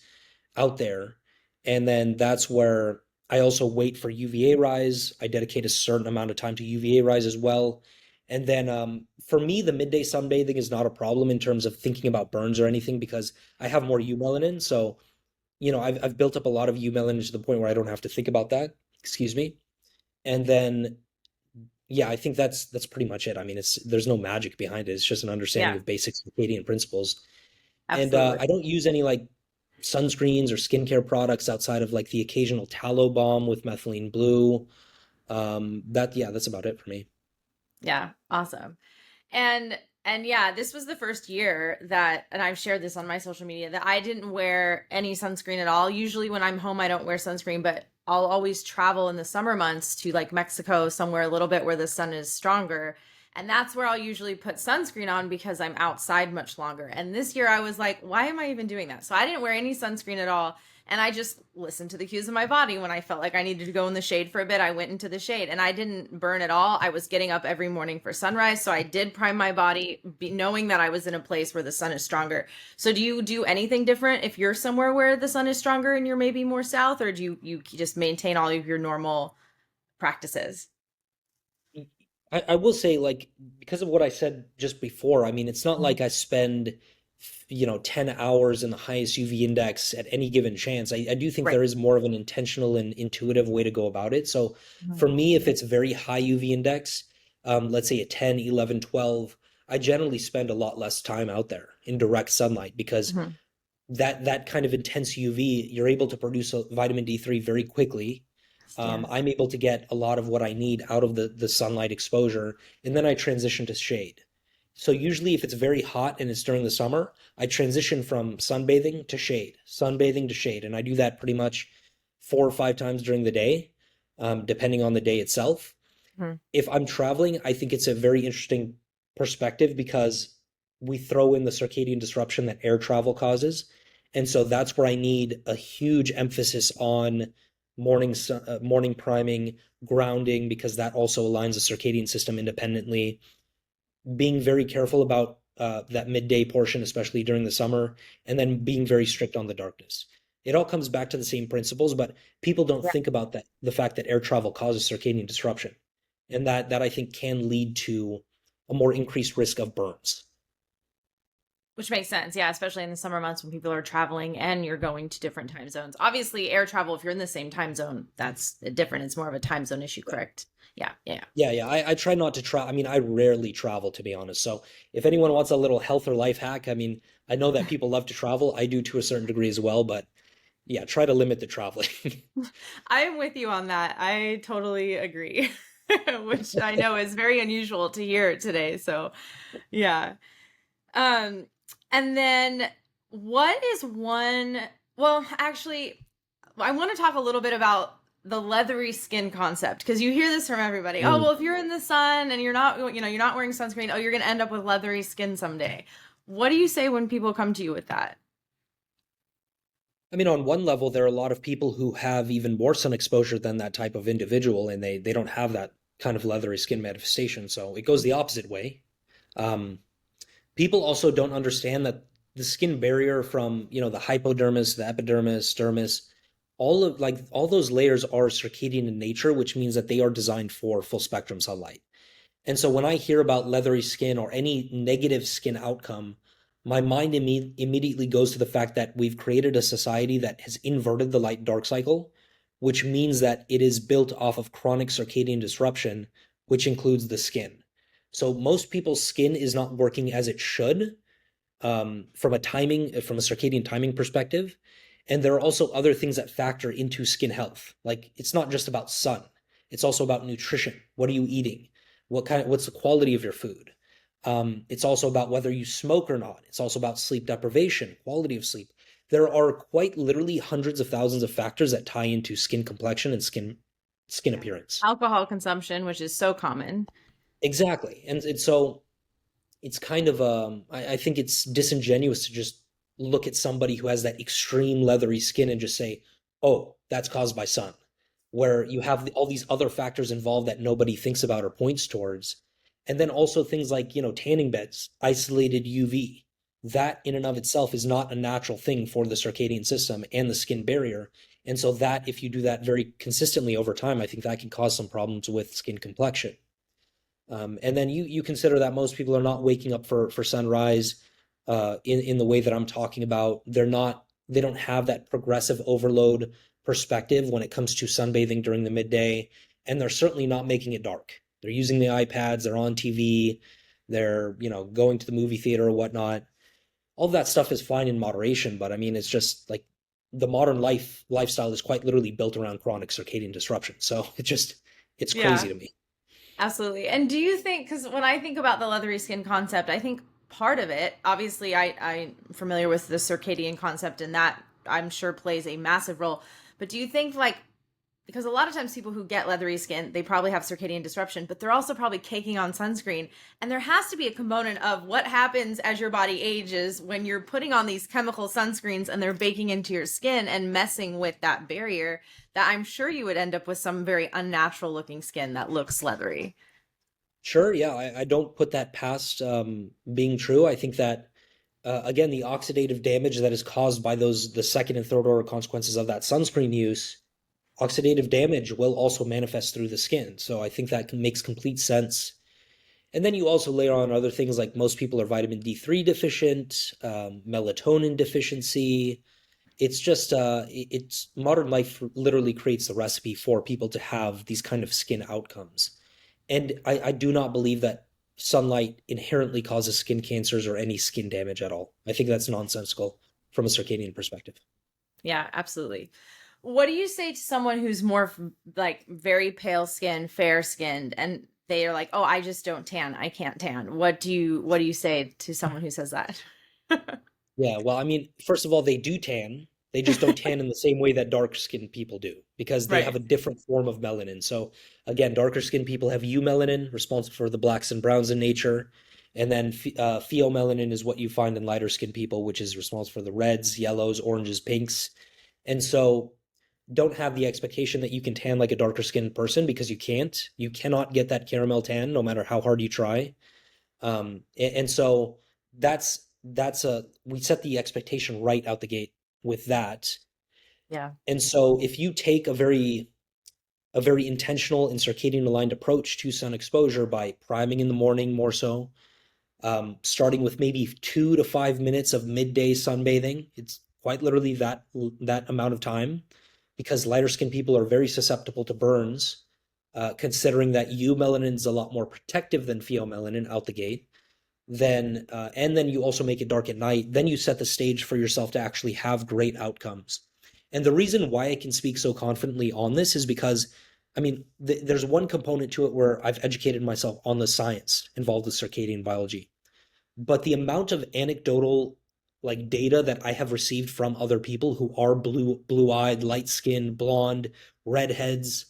out there. And then that's where I also wait for UVA rise. I dedicate a certain amount of time to UVA rise as well. And then for me, the midday sunbathing is not a problem in terms of thinking about burns or anything because I have more U melanin. So, I've built up a lot of U melanin to the point where I don't have to think about that. Excuse me. And then yeah, I think that's pretty much it. I mean, there's no magic behind it. It's just an understanding Yeah, of basic circadian principles. And absolutely. I don't use any like sunscreens or skincare products outside of like the occasional tallow balm with methylene blue. Yeah, that's about it for me. Yeah, awesome. And yeah, this was the first year that, and I've shared this on my social media, that I didn't wear any sunscreen at all. Usually when I'm home, I don't wear sunscreen, but I'll always travel in the summer months to like Mexico, somewhere a little bit where the sun is stronger. And that's where I'll usually put sunscreen on because I'm outside much longer. And this year I was like, why am I even doing that? So I didn't wear any sunscreen at all And I just listened to the cues of my body. When I felt like I needed to go in the shade for a bit, I went into the shade, and I didn't burn at all. I was getting up every morning for sunrise. So I did prime my body, knowing that I was in a place where the sun is stronger. So do you do anything different if you're somewhere where the sun is stronger and you're maybe more south, or do you just maintain all of your normal practices? I will say, like, because of what I said just before, I mean, it's not like I spend, 10 hours in the highest UV index at any given chance. I do think Right. there is more of an intentional and intuitive way to go about it. So Mhm. for me, if it's very high UV index, let's say a 10, 11, 12, I generally spend a lot less time out there in direct sunlight because Mhm. that kind of intense UV, you're able to produce a vitamin D3 very quickly. Yeah. I'm able to get a lot of what I need out of the sunlight exposure, and then I transition to shade. So usually, if it's very hot and it's during the summer, I transition from sunbathing to shade, and I do that pretty much 4 or 5 times during the day, depending on the day itself. Mhm. If I'm traveling, I think it's a very interesting perspective because we throw in the circadian disruption that air travel causes. And so that's where I need a huge emphasis on morning priming, grounding, because that also aligns the circadian system independently. Being very careful about that midday portion, especially during the summer, and then being very strict on the darkness. It all comes back to the same principles, but people don't Yeah. think about that, the fact that air travel causes circadian disruption, and that I think can lead to a more increased risk of burns. Which makes sense. Yeah, especially in the summer months when people are traveling and you're going to different time zones. Obviously, air travel, if you're in the same time zone, that's different. It's more of a time zone issue, correct? Yeah, yeah. Yeah. I try not to travel. I mean, I rarely travel, to be honest. So if anyone wants a little health or life hack, I mean, I know that people love to travel. I do to a certain degree as well, but yeah, try to limit the traveling. I'm with you on that. I totally agree, which I know is very unusual to hear today. So, yeah. Um, and then what is one, well, actually, I want to talk a little bit about the leathery skin concept because you hear this from everybody. Oh, Mm. well, if you're in the sun and you're not wearing sunscreen, oh, you're going to end up with leathery skin someday. What do you say when people come to you with that? I mean, on one level, there are a lot of people who have even more sun exposure than that type of individual, and they don't have that kind of leathery skin manifestation. So it goes the opposite way. Um, People also don't understand that the skin barrier from, the hypodermis, the epidermis, dermis, all those layers are circadian in nature, which means that they are designed for full spectrum sunlight. And so when I hear about leathery skin or any negative skin outcome, my mind immediately goes to the fact that we've created a society that has inverted the light dark cycle, which means that it is built off of chronic circadian disruption, which includes the skin. So most people's skin is not working as it should, from a circadian timing perspective. And there are also other things that factor into skin health. Like it's not just about sun, it's also about nutrition. What are you eating? What's the quality of your food? It's also about whether you smoke or not. It's also about sleep deprivation, quality of sleep. There are quite literally hundreds of thousands of factors that tie into skin complexion and skin Yeah. appearance. Alcohol consumption, which is so common. Exactly. And so it's kind of I think it's disingenuous to just look at somebody who has that extreme leathery skin and just say, oh, that's caused by sun, where you have all these other factors involved that nobody thinks about or points towards. And then also things like, tanning beds, isolated UV. That in and of itself is not a natural thing for the circadian system and the skin barrier. And so that if you do that very consistently over time, I think that can cause some problems with skin complexion. And then you consider that most people are not waking up for sunrise in the way that I'm talking about. They don't have that progressive overload perspective when it comes to sunbathing during the midday, and they're certainly not making it dark. They're using the iPads, they're on TV, they're, going to the movie theater or whatnot. All of that stuff is fine in moderation, but I mean, it's just like the modern lifestyle is quite literally built around chronic circadian disruption. So it's crazy Yeah. to me. Absolutely. And do you think, because when I think about the leathery skin concept, I think part of it, obviously, I'm familiar with the circadian concept, and that I'm sure plays a massive role. But do you think, like, because a lot of times people who get leathery skin, they probably have circadian disruption, but they're also probably caking on sunscreen. And there has to be a component of what happens as your body ages when you're putting on these chemical sunscreens and they're baking into your skin and messing with that barrier, that I'm sure you would end up with some very unnatural looking skin that looks leathery. Sure, yeah, I don't put that past being true. I think that again, the oxidative damage that is caused by the second and third order consequences of that sunscreen use, oxidative damage will also manifest through the skin. So I think that makes complete sense. And then you also layer on other things like most people are vitamin D3 deficient, melatonin deficiency. It's just it's modern life literally creates the recipe for people to have these kind of skin outcomes. And I do not believe that sunlight inherently causes skin cancers or any skin damage at all. I think that's nonsensical from a circadian perspective. Yeah, absolutely. What do you say to someone who's more like very pale skin, fair skinned, and they are like, "Oh, I just don't tan. I can't tan." What do you say to someone who says that? Yeah, well, I mean, first of all, they do tan. They just don't tan in the same way that dark skinned people do because they have Right. a different form of melanin. So again, darker skinned people have eumelanin, responsible for the blacks and browns in nature. And then pheomelanin is what you find in lighter skinned people, which is responsible for the reds, yellows, oranges, pinks. And so don't have the expectation that you can tan like a darker skinned person because you can't. You cannot get that caramel tan no matter how hard you try. And so that's a we set the expectation right out the gate with that. Yeah. And so if you take a very intentional and circadian aligned approach to sun exposure by priming in the morning more so, starting with maybe 2 to 5 minutes of midday sunbathing, it's quite literally that amount of time, because lighter skinned people are very susceptible to burns, considering that eumelanin is a lot more protective than pheomelanin out the gate. Then and then you also make it dark at night, then you set the stage for yourself to actually have great outcomes. And the reason why I can speak so confidently on this is because, I mean, there's one component to it where I've educated myself on the science involved with circadian biology, but the amount of anecdotal like data that I have received from other people who are blue-eyed, light-skinned, blonde, redheads,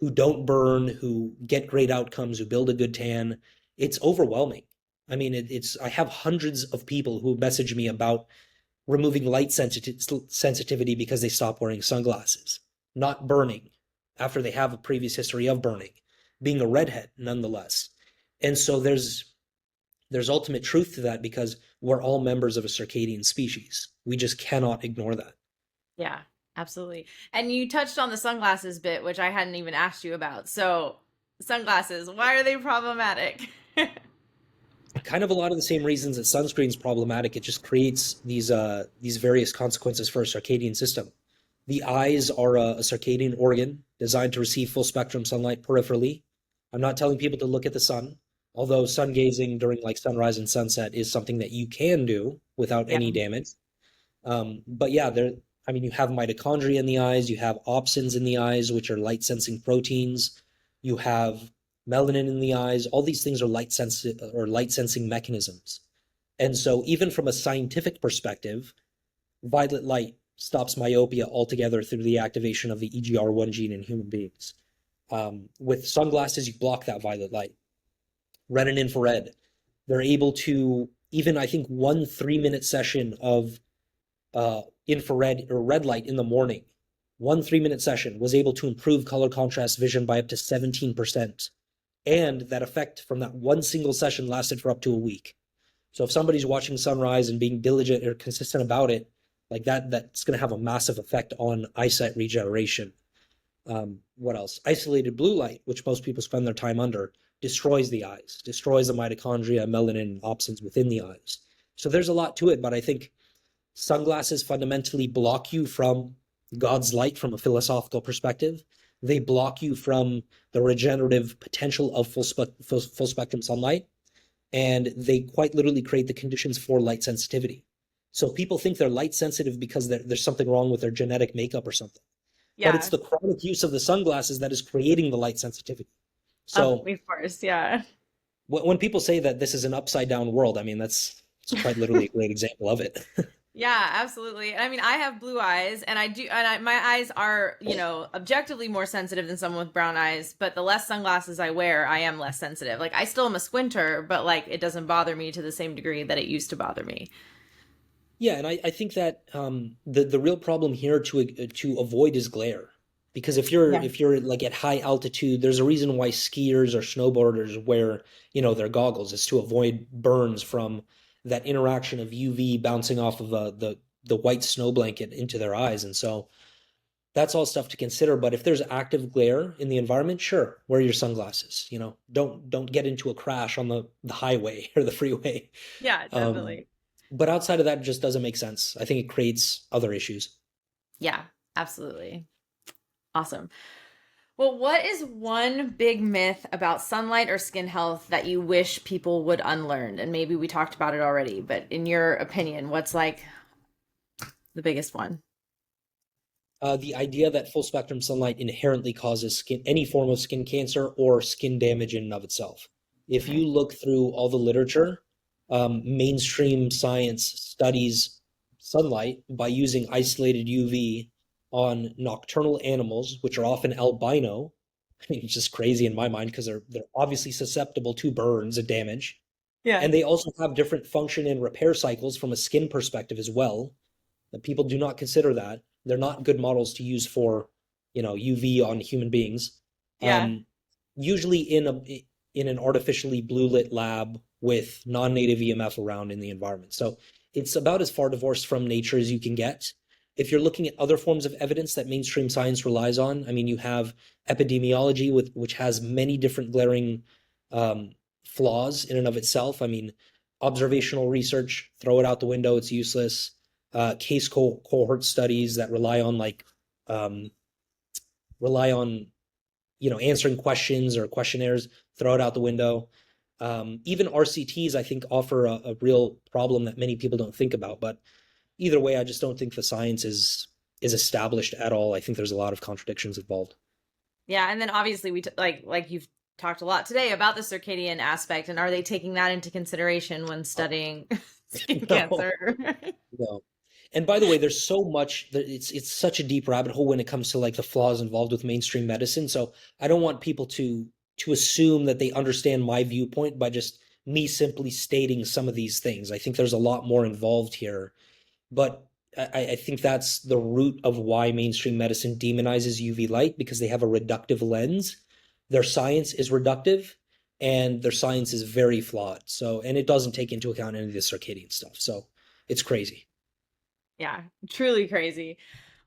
who don't burn, who get great outcomes, who build a good tan, it's overwhelming. I mean, it's I have hundreds of people who message me about removing sensitivity because they stop wearing sunglasses, not burning after they have a previous history of burning, being a redhead nonetheless. And so there's ultimate truth to that because we're all members of a circadian species. We just cannot ignore that. Yeah, absolutely. And you touched on the sunglasses bit, which I hadn't even asked you about. So, sunglasses, why are they problematic? Kind of a lot of the same reasons that sunscreen is problematic. It just creates these various consequences for a circadian system. The eyes are a circadian organ designed to receive full spectrum sunlight peripherally. I'm not telling people to look at the sun, although sun gazing during like sunrise and sunset is something that you can do without Yeah. any damage. But yeah, I mean, you have mitochondria in the eyes, you have opsins in the eyes, which are light sensing proteins. You have melanin in the eyes. All these things are light sensing mechanisms. And so even from a scientific perspective, violet light stops myopia altogether through the activation of the EGR1 gene in human beings. With sunglasses, you block that violet light. Red and infrared, they're able to, even I think 1 3-minute session of infrared or red light in the morning, 1 3-minute session was able to improve color contrast vision by up to 17%. And that effect from that one single session lasted for up to a week. So if somebody's watching sunrise and being diligent or consistent about it, like that's going to have a massive effect on eyesight regeneration. What else? Isolated blue light, which most people spend their time under, destroys the eyes, destroys the mitochondria, melanin, opsins within the eyes. So there's a lot to it, but I think sunglasses fundamentally block you from God's light from a philosophical perspective. They block you from the regenerative potential of full spectrum sunlight, and they quite literally create the conditions for light sensitivity. So people think they're light sensitive because there's something wrong with their genetic makeup or something. But it's Yeah, the chronic use of the sunglasses that is creating the light sensitivity. of So course. Yeah. when people say that this is an upside down world, I mean, it's quite literally a great example of it. Yeah, absolutely. I mean, I have blue eyes, and my eyes are, objectively more sensitive than someone with brown eyes, but the less sunglasses I wear, I am less sensitive. Like, I still am a squinter, but like, it doesn't bother me to the same degree that it used to bother me. Yeah, and I think that the real problem here to avoid is glare. Because Yeah. if you're like at high altitude, there's a reason why skiers or snowboarders wear, their goggles is to avoid burns from that interaction of UV bouncing off of the white snow blanket into their eyes. And so that's all stuff to consider. But if there's active glare in the environment, sure, wear your sunglasses. Don't get into a crash on the highway or the freeway. Yeah, Um, definitely. but outside of that, it just doesn't make sense. I think it creates other issues. Yeah, absolutely. Awesome. Well, what is one big myth about sunlight or skin health that you wish people would unlearn? And maybe we talked about it already, but in your opinion, what's like the biggest one? The idea that full spectrum sunlight inherently causes any form of skin cancer or skin damage in and of itself. If you Okay. look through all the literature, mainstream science studies sunlight by using isolated UV on nocturnal animals, which are often albino. I mean, it's just crazy in my mind because they're obviously susceptible to burns and damage. Yeah. And they also have different function and repair cycles from a skin perspective as well. That people do not consider that. They're not good models to use for, UV on human beings. Yeah. Um, Usually in an artificially blue lit lab with non-native EMF around in the environment. So it's about as far divorced from nature as you can get. If you're looking at other forms of evidence that mainstream science relies on, I mean, you have epidemiology which has many different glaring um, flaws in and of itself. I mean, observational research, throw it out the window, it's useless. Case cohort studies that um, rely on answering questions or questionnaires, throw it out the window. Even RCTs, I think, offer a real problem that many people don't think about. But either way, I just don't think the science is established at all. I think there's a lot of contradictions involved. Yeah, and then obviously like you've talked a lot today about the circadian aspect, and are they taking that into consideration when studying skin No, cancer? no. And by the way, there's so much that it's such a deep rabbit hole when it comes to like the flaws involved with mainstream medicine. So I don't want people to assume that they understand my viewpoint by just me simply stating some of these things. I think there's a lot more involved here. But I think that's the root of why mainstream medicine demonizes UV light because they have a reductive lens. Their science is reductive and their science is very flawed. So, and it doesn't take into account any of the circadian stuff. So it's crazy. Yeah, truly crazy.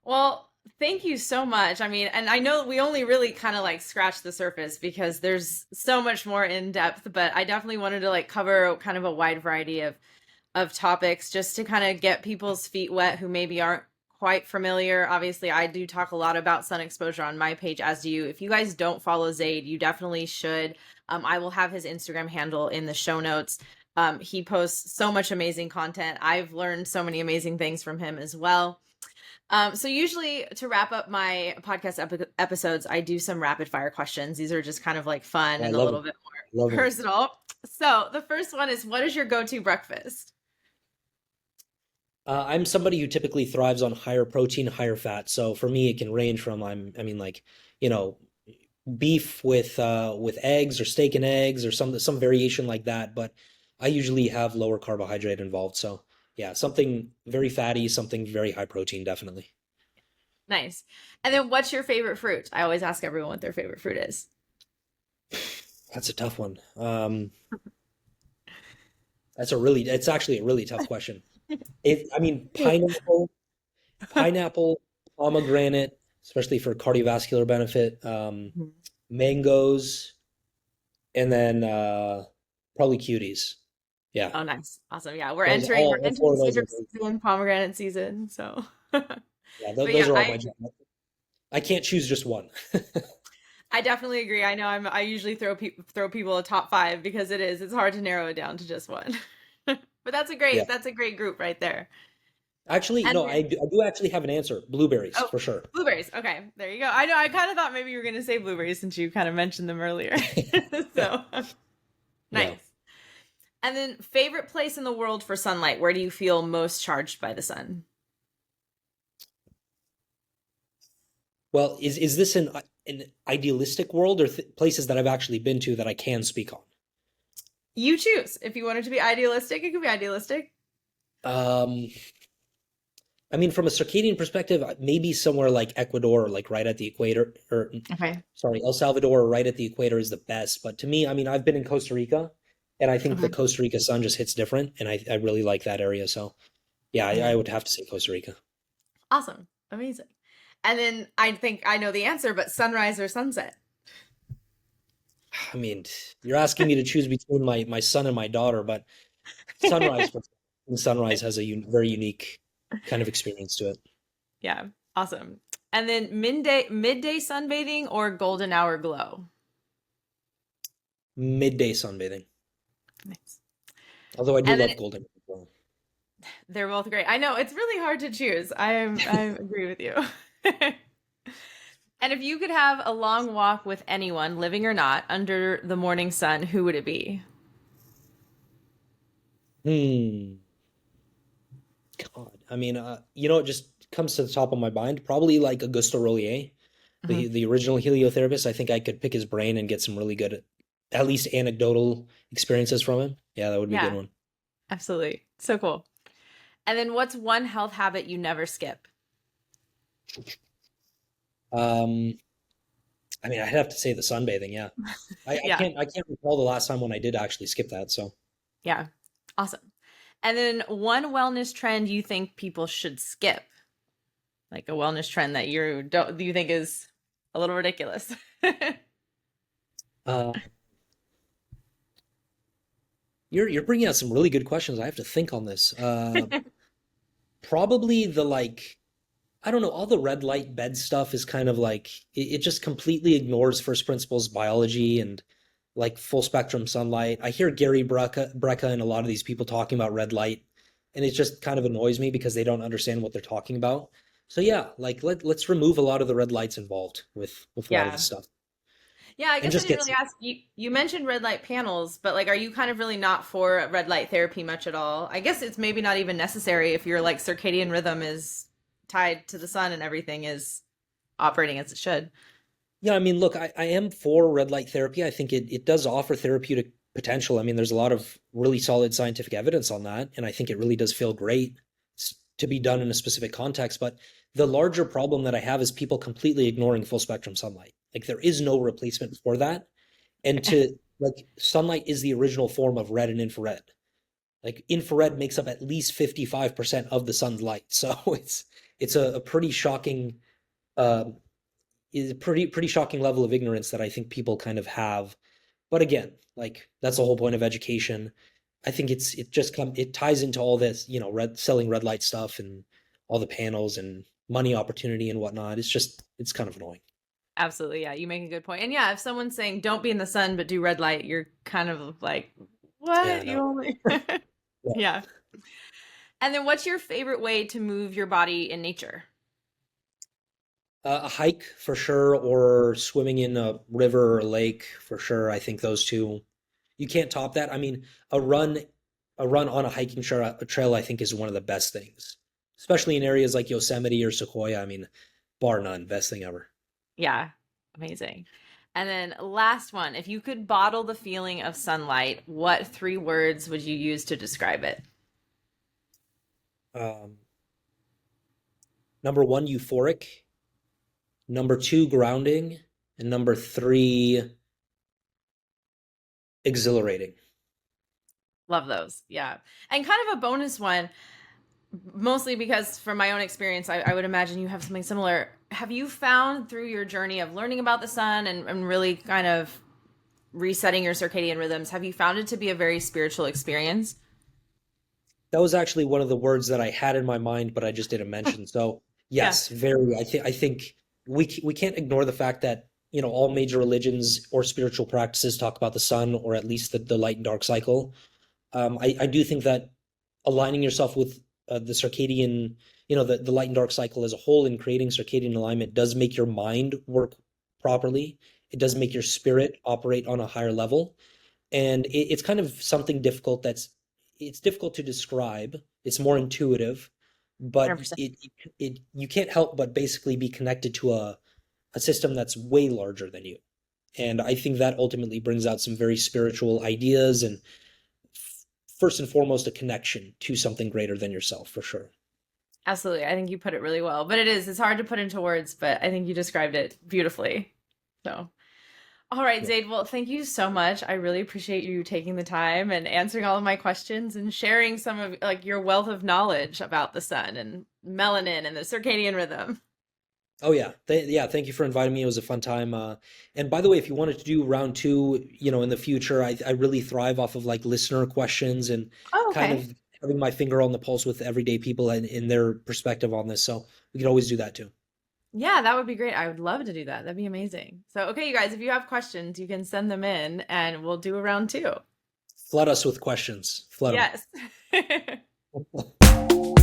Well, thank you so much. I mean, and I know we only really kind of like scratched the surface because there's so much more in depth, but I definitely wanted to like cover kind of a wide variety of topics just to kind of get people's feet wet who maybe aren't quite familiar. Obviously, I do talk a lot about sun exposure on my page, as do you. If you guys don't follow Zaid, you definitely should. I will have his Instagram handle in the show notes. He posts so much amazing content. I've learned so many amazing things from him as well. So usually to wrap up my podcast episodes, I do some rapid fire questions. These are just kind of like fun I and a love little them. bit more Love them. personal. So the first one is, what is your go-to breakfast? I'm somebody who typically thrives on higher protein, higher fat. So for me, it can range from I mean, like, you know, beef with eggs or steak and eggs or some variation like that. But I usually have lower carbohydrate involved. So yeah, something very fatty, something very high protein, definitely. Nice. And then what's your favorite fruit? I always ask everyone what their favorite fruit is. That's a tough one. It's actually a really tough question. I mean, pineapple, pomegranate, especially for cardiovascular benefit, Mhm. mangoes, and then probably cuties. Yeah, Oh, nice. Awesome. Yeah, we're those entering we're all four entering of those are citrus great. season, pomegranate season. So, but Yeah, yeah, those are all my jam. I can't choose just one. I definitely agree. I know I usually throw people a top five because it's hard to narrow it down to just one. But Yeah, that's a great group right there. actually, And no, then, I do actually have an answer. Blueberries oh, for sure. blueberries. Okay, there you go. I know I kind of thought maybe you were going to say blueberries since you kind of mentioned them earlier. So, Yeah. nice. And then favorite place in the world for sunlight. Where do you feel most charged by the sun? Well, is this an idealistic world or places that I've actually been to that I can speak on? You choose. If you want it to be idealistic, it could be idealistic. Um, I mean, from a circadian perspective, maybe somewhere like Ecuador, like right at the equator, or Okay. sorry, El Salvador, right at the equator is the best. But to me, I mean, I've been in Costa Rica, and I think the Okay. Costa Rica sun just hits different, and I really like that area. So yeah, I Mhm. would have to say Costa Rica. Awesome. Amazing. And then I think I know the answer, but sunrise or sunset? I mean, you're asking me to choose between my son and my daughter, but sunrise for sunrise has a very unique kind of experience to it. Yeah. Awesome. And then midday sunbathing or golden hour glow? Midday sunbathing, Nice. although I do And then love golden as well. they're both great. I know it's really hard to choose. I agree with you. And if you could have a long walk with anyone, living or not, under the morning sun, who would it be? Hmm. God, I mean, it just comes to the top of my mind. Probably like Augusto Rollier, Mhm. the original heliotherapist. I think I could pick his brain and get some really good, at least anecdotal experiences from him. Yeah, that would be a good Yeah, one. absolutely. So cool. And then what's one health habit you never skip? Um, I mean, I'd have to say the sunbathing. Yeah, Yeah. I can't recall the last time when I did actually skip that. So, Yeah. Awesome. And then one wellness trend you think people should skip, like a wellness trend that you think is a little ridiculous. uh, you're bringing out some really good questions. I have to think on this. Probably the like. I don't know, all the red light bed stuff is kind of like it just completely ignores first principles biology and like full spectrum sunlight. I hear Gary Brecka and a lot of these people talking about red light, and it just kind of annoys me because they don't understand what they're talking about. So yeah, like let's remove a lot of the red lights involved with a lot of this Yeah. stuff Yeah, I and guess I just didn't get really ask you. You mentioned red light panels, but like, are you kind of really not for red light therapy much at all? I guess it's maybe not even necessary if your like circadian rhythm is tied to the sun and everything is operating as it should. yeah, I mean, look, I am for red light therapy. I think it does offer therapeutic potential. I mean, there's a lot of really solid scientific evidence on that, and I think it really does feel great to be done in a specific context. But the larger problem that I have is people completely ignoring full spectrum sunlight. Like there is no replacement for that. And to like sunlight is the original form of red and infrared. Like infrared makes up at least 55% of the sun's light. So it's a pretty shocking um, is a pretty shocking level of ignorance that I think people kind of have. But again, like that's the whole point of education. I think it ties into all this, selling red light stuff and all the panels and money opportunity and whatnot. It's kind of annoying. Absolutely, yeah, you make a good point. And yeah, if someone's saying don't be in the sun but do red light, you're kind of like, Yeah, what? You no. only Yeah. Yeah. And then what's your favorite way to move your body in nature? A hike for sure, or swimming in a river or a lake for sure. I think those two, you can't top that. I mean, a run, a run on a trail, I think is one of the best things, especially in areas like Yosemite or Sequoia. I mean, bar none, best thing ever. Yeah, amazing. And then last one, if you could bottle the feeling of sunlight, what three words would you use to describe it? Um, number one, euphoric. Number two, grounding, and number three, exhilarating. Love those. Yeah. And kind of a bonus one, mostly because from my own experience, I would imagine you have something similar. Have you found through your journey of learning about the sun and really kind of resetting your circadian rhythms, have you found it to be a very spiritual experience? That was actually one of the words that I had in my mind, but I just didn't mention. So Yeah. yes, very. I think we can't ignore the fact that all major religions or spiritual practices talk about the sun, or at least the light and dark cycle. I do think that aligning yourself with the circadian, the light and dark cycle as a whole, and creating circadian alignment does make your mind work properly. It does make your spirit operate on a higher level. And it's kind of something difficult it's difficult to describe. It's more intuitive, but 100%. it you can't help but basically be connected to a system that's way larger than you. And I think that ultimately brings out some very spiritual ideas and first and foremost a connection to something greater than yourself for sure. Absolutely. I think you put it really well. But it's hard to put into words, but I think you described it beautifully. So, all right, Yeah. Zaid. Well, thank you so much. I really appreciate you taking the time and answering all of my questions and sharing some of like your wealth of knowledge about the sun and melanin and the circadian rhythm. Oh yeah. Yeah, thank you for inviting me. It was a fun time. And by the way, if you wanted to do round two, in the future, I really thrive off of like listener questions and Oh, kind okay. of having my finger on the pulse with everyday people and in their perspective on this. So we could always do that too. Yeah, that would be great. I would love to do that. That'd be amazing. So, okay, you guys, if you have questions, you can send them in and we'll do a round two. Flood us with questions. Flood Yes. them.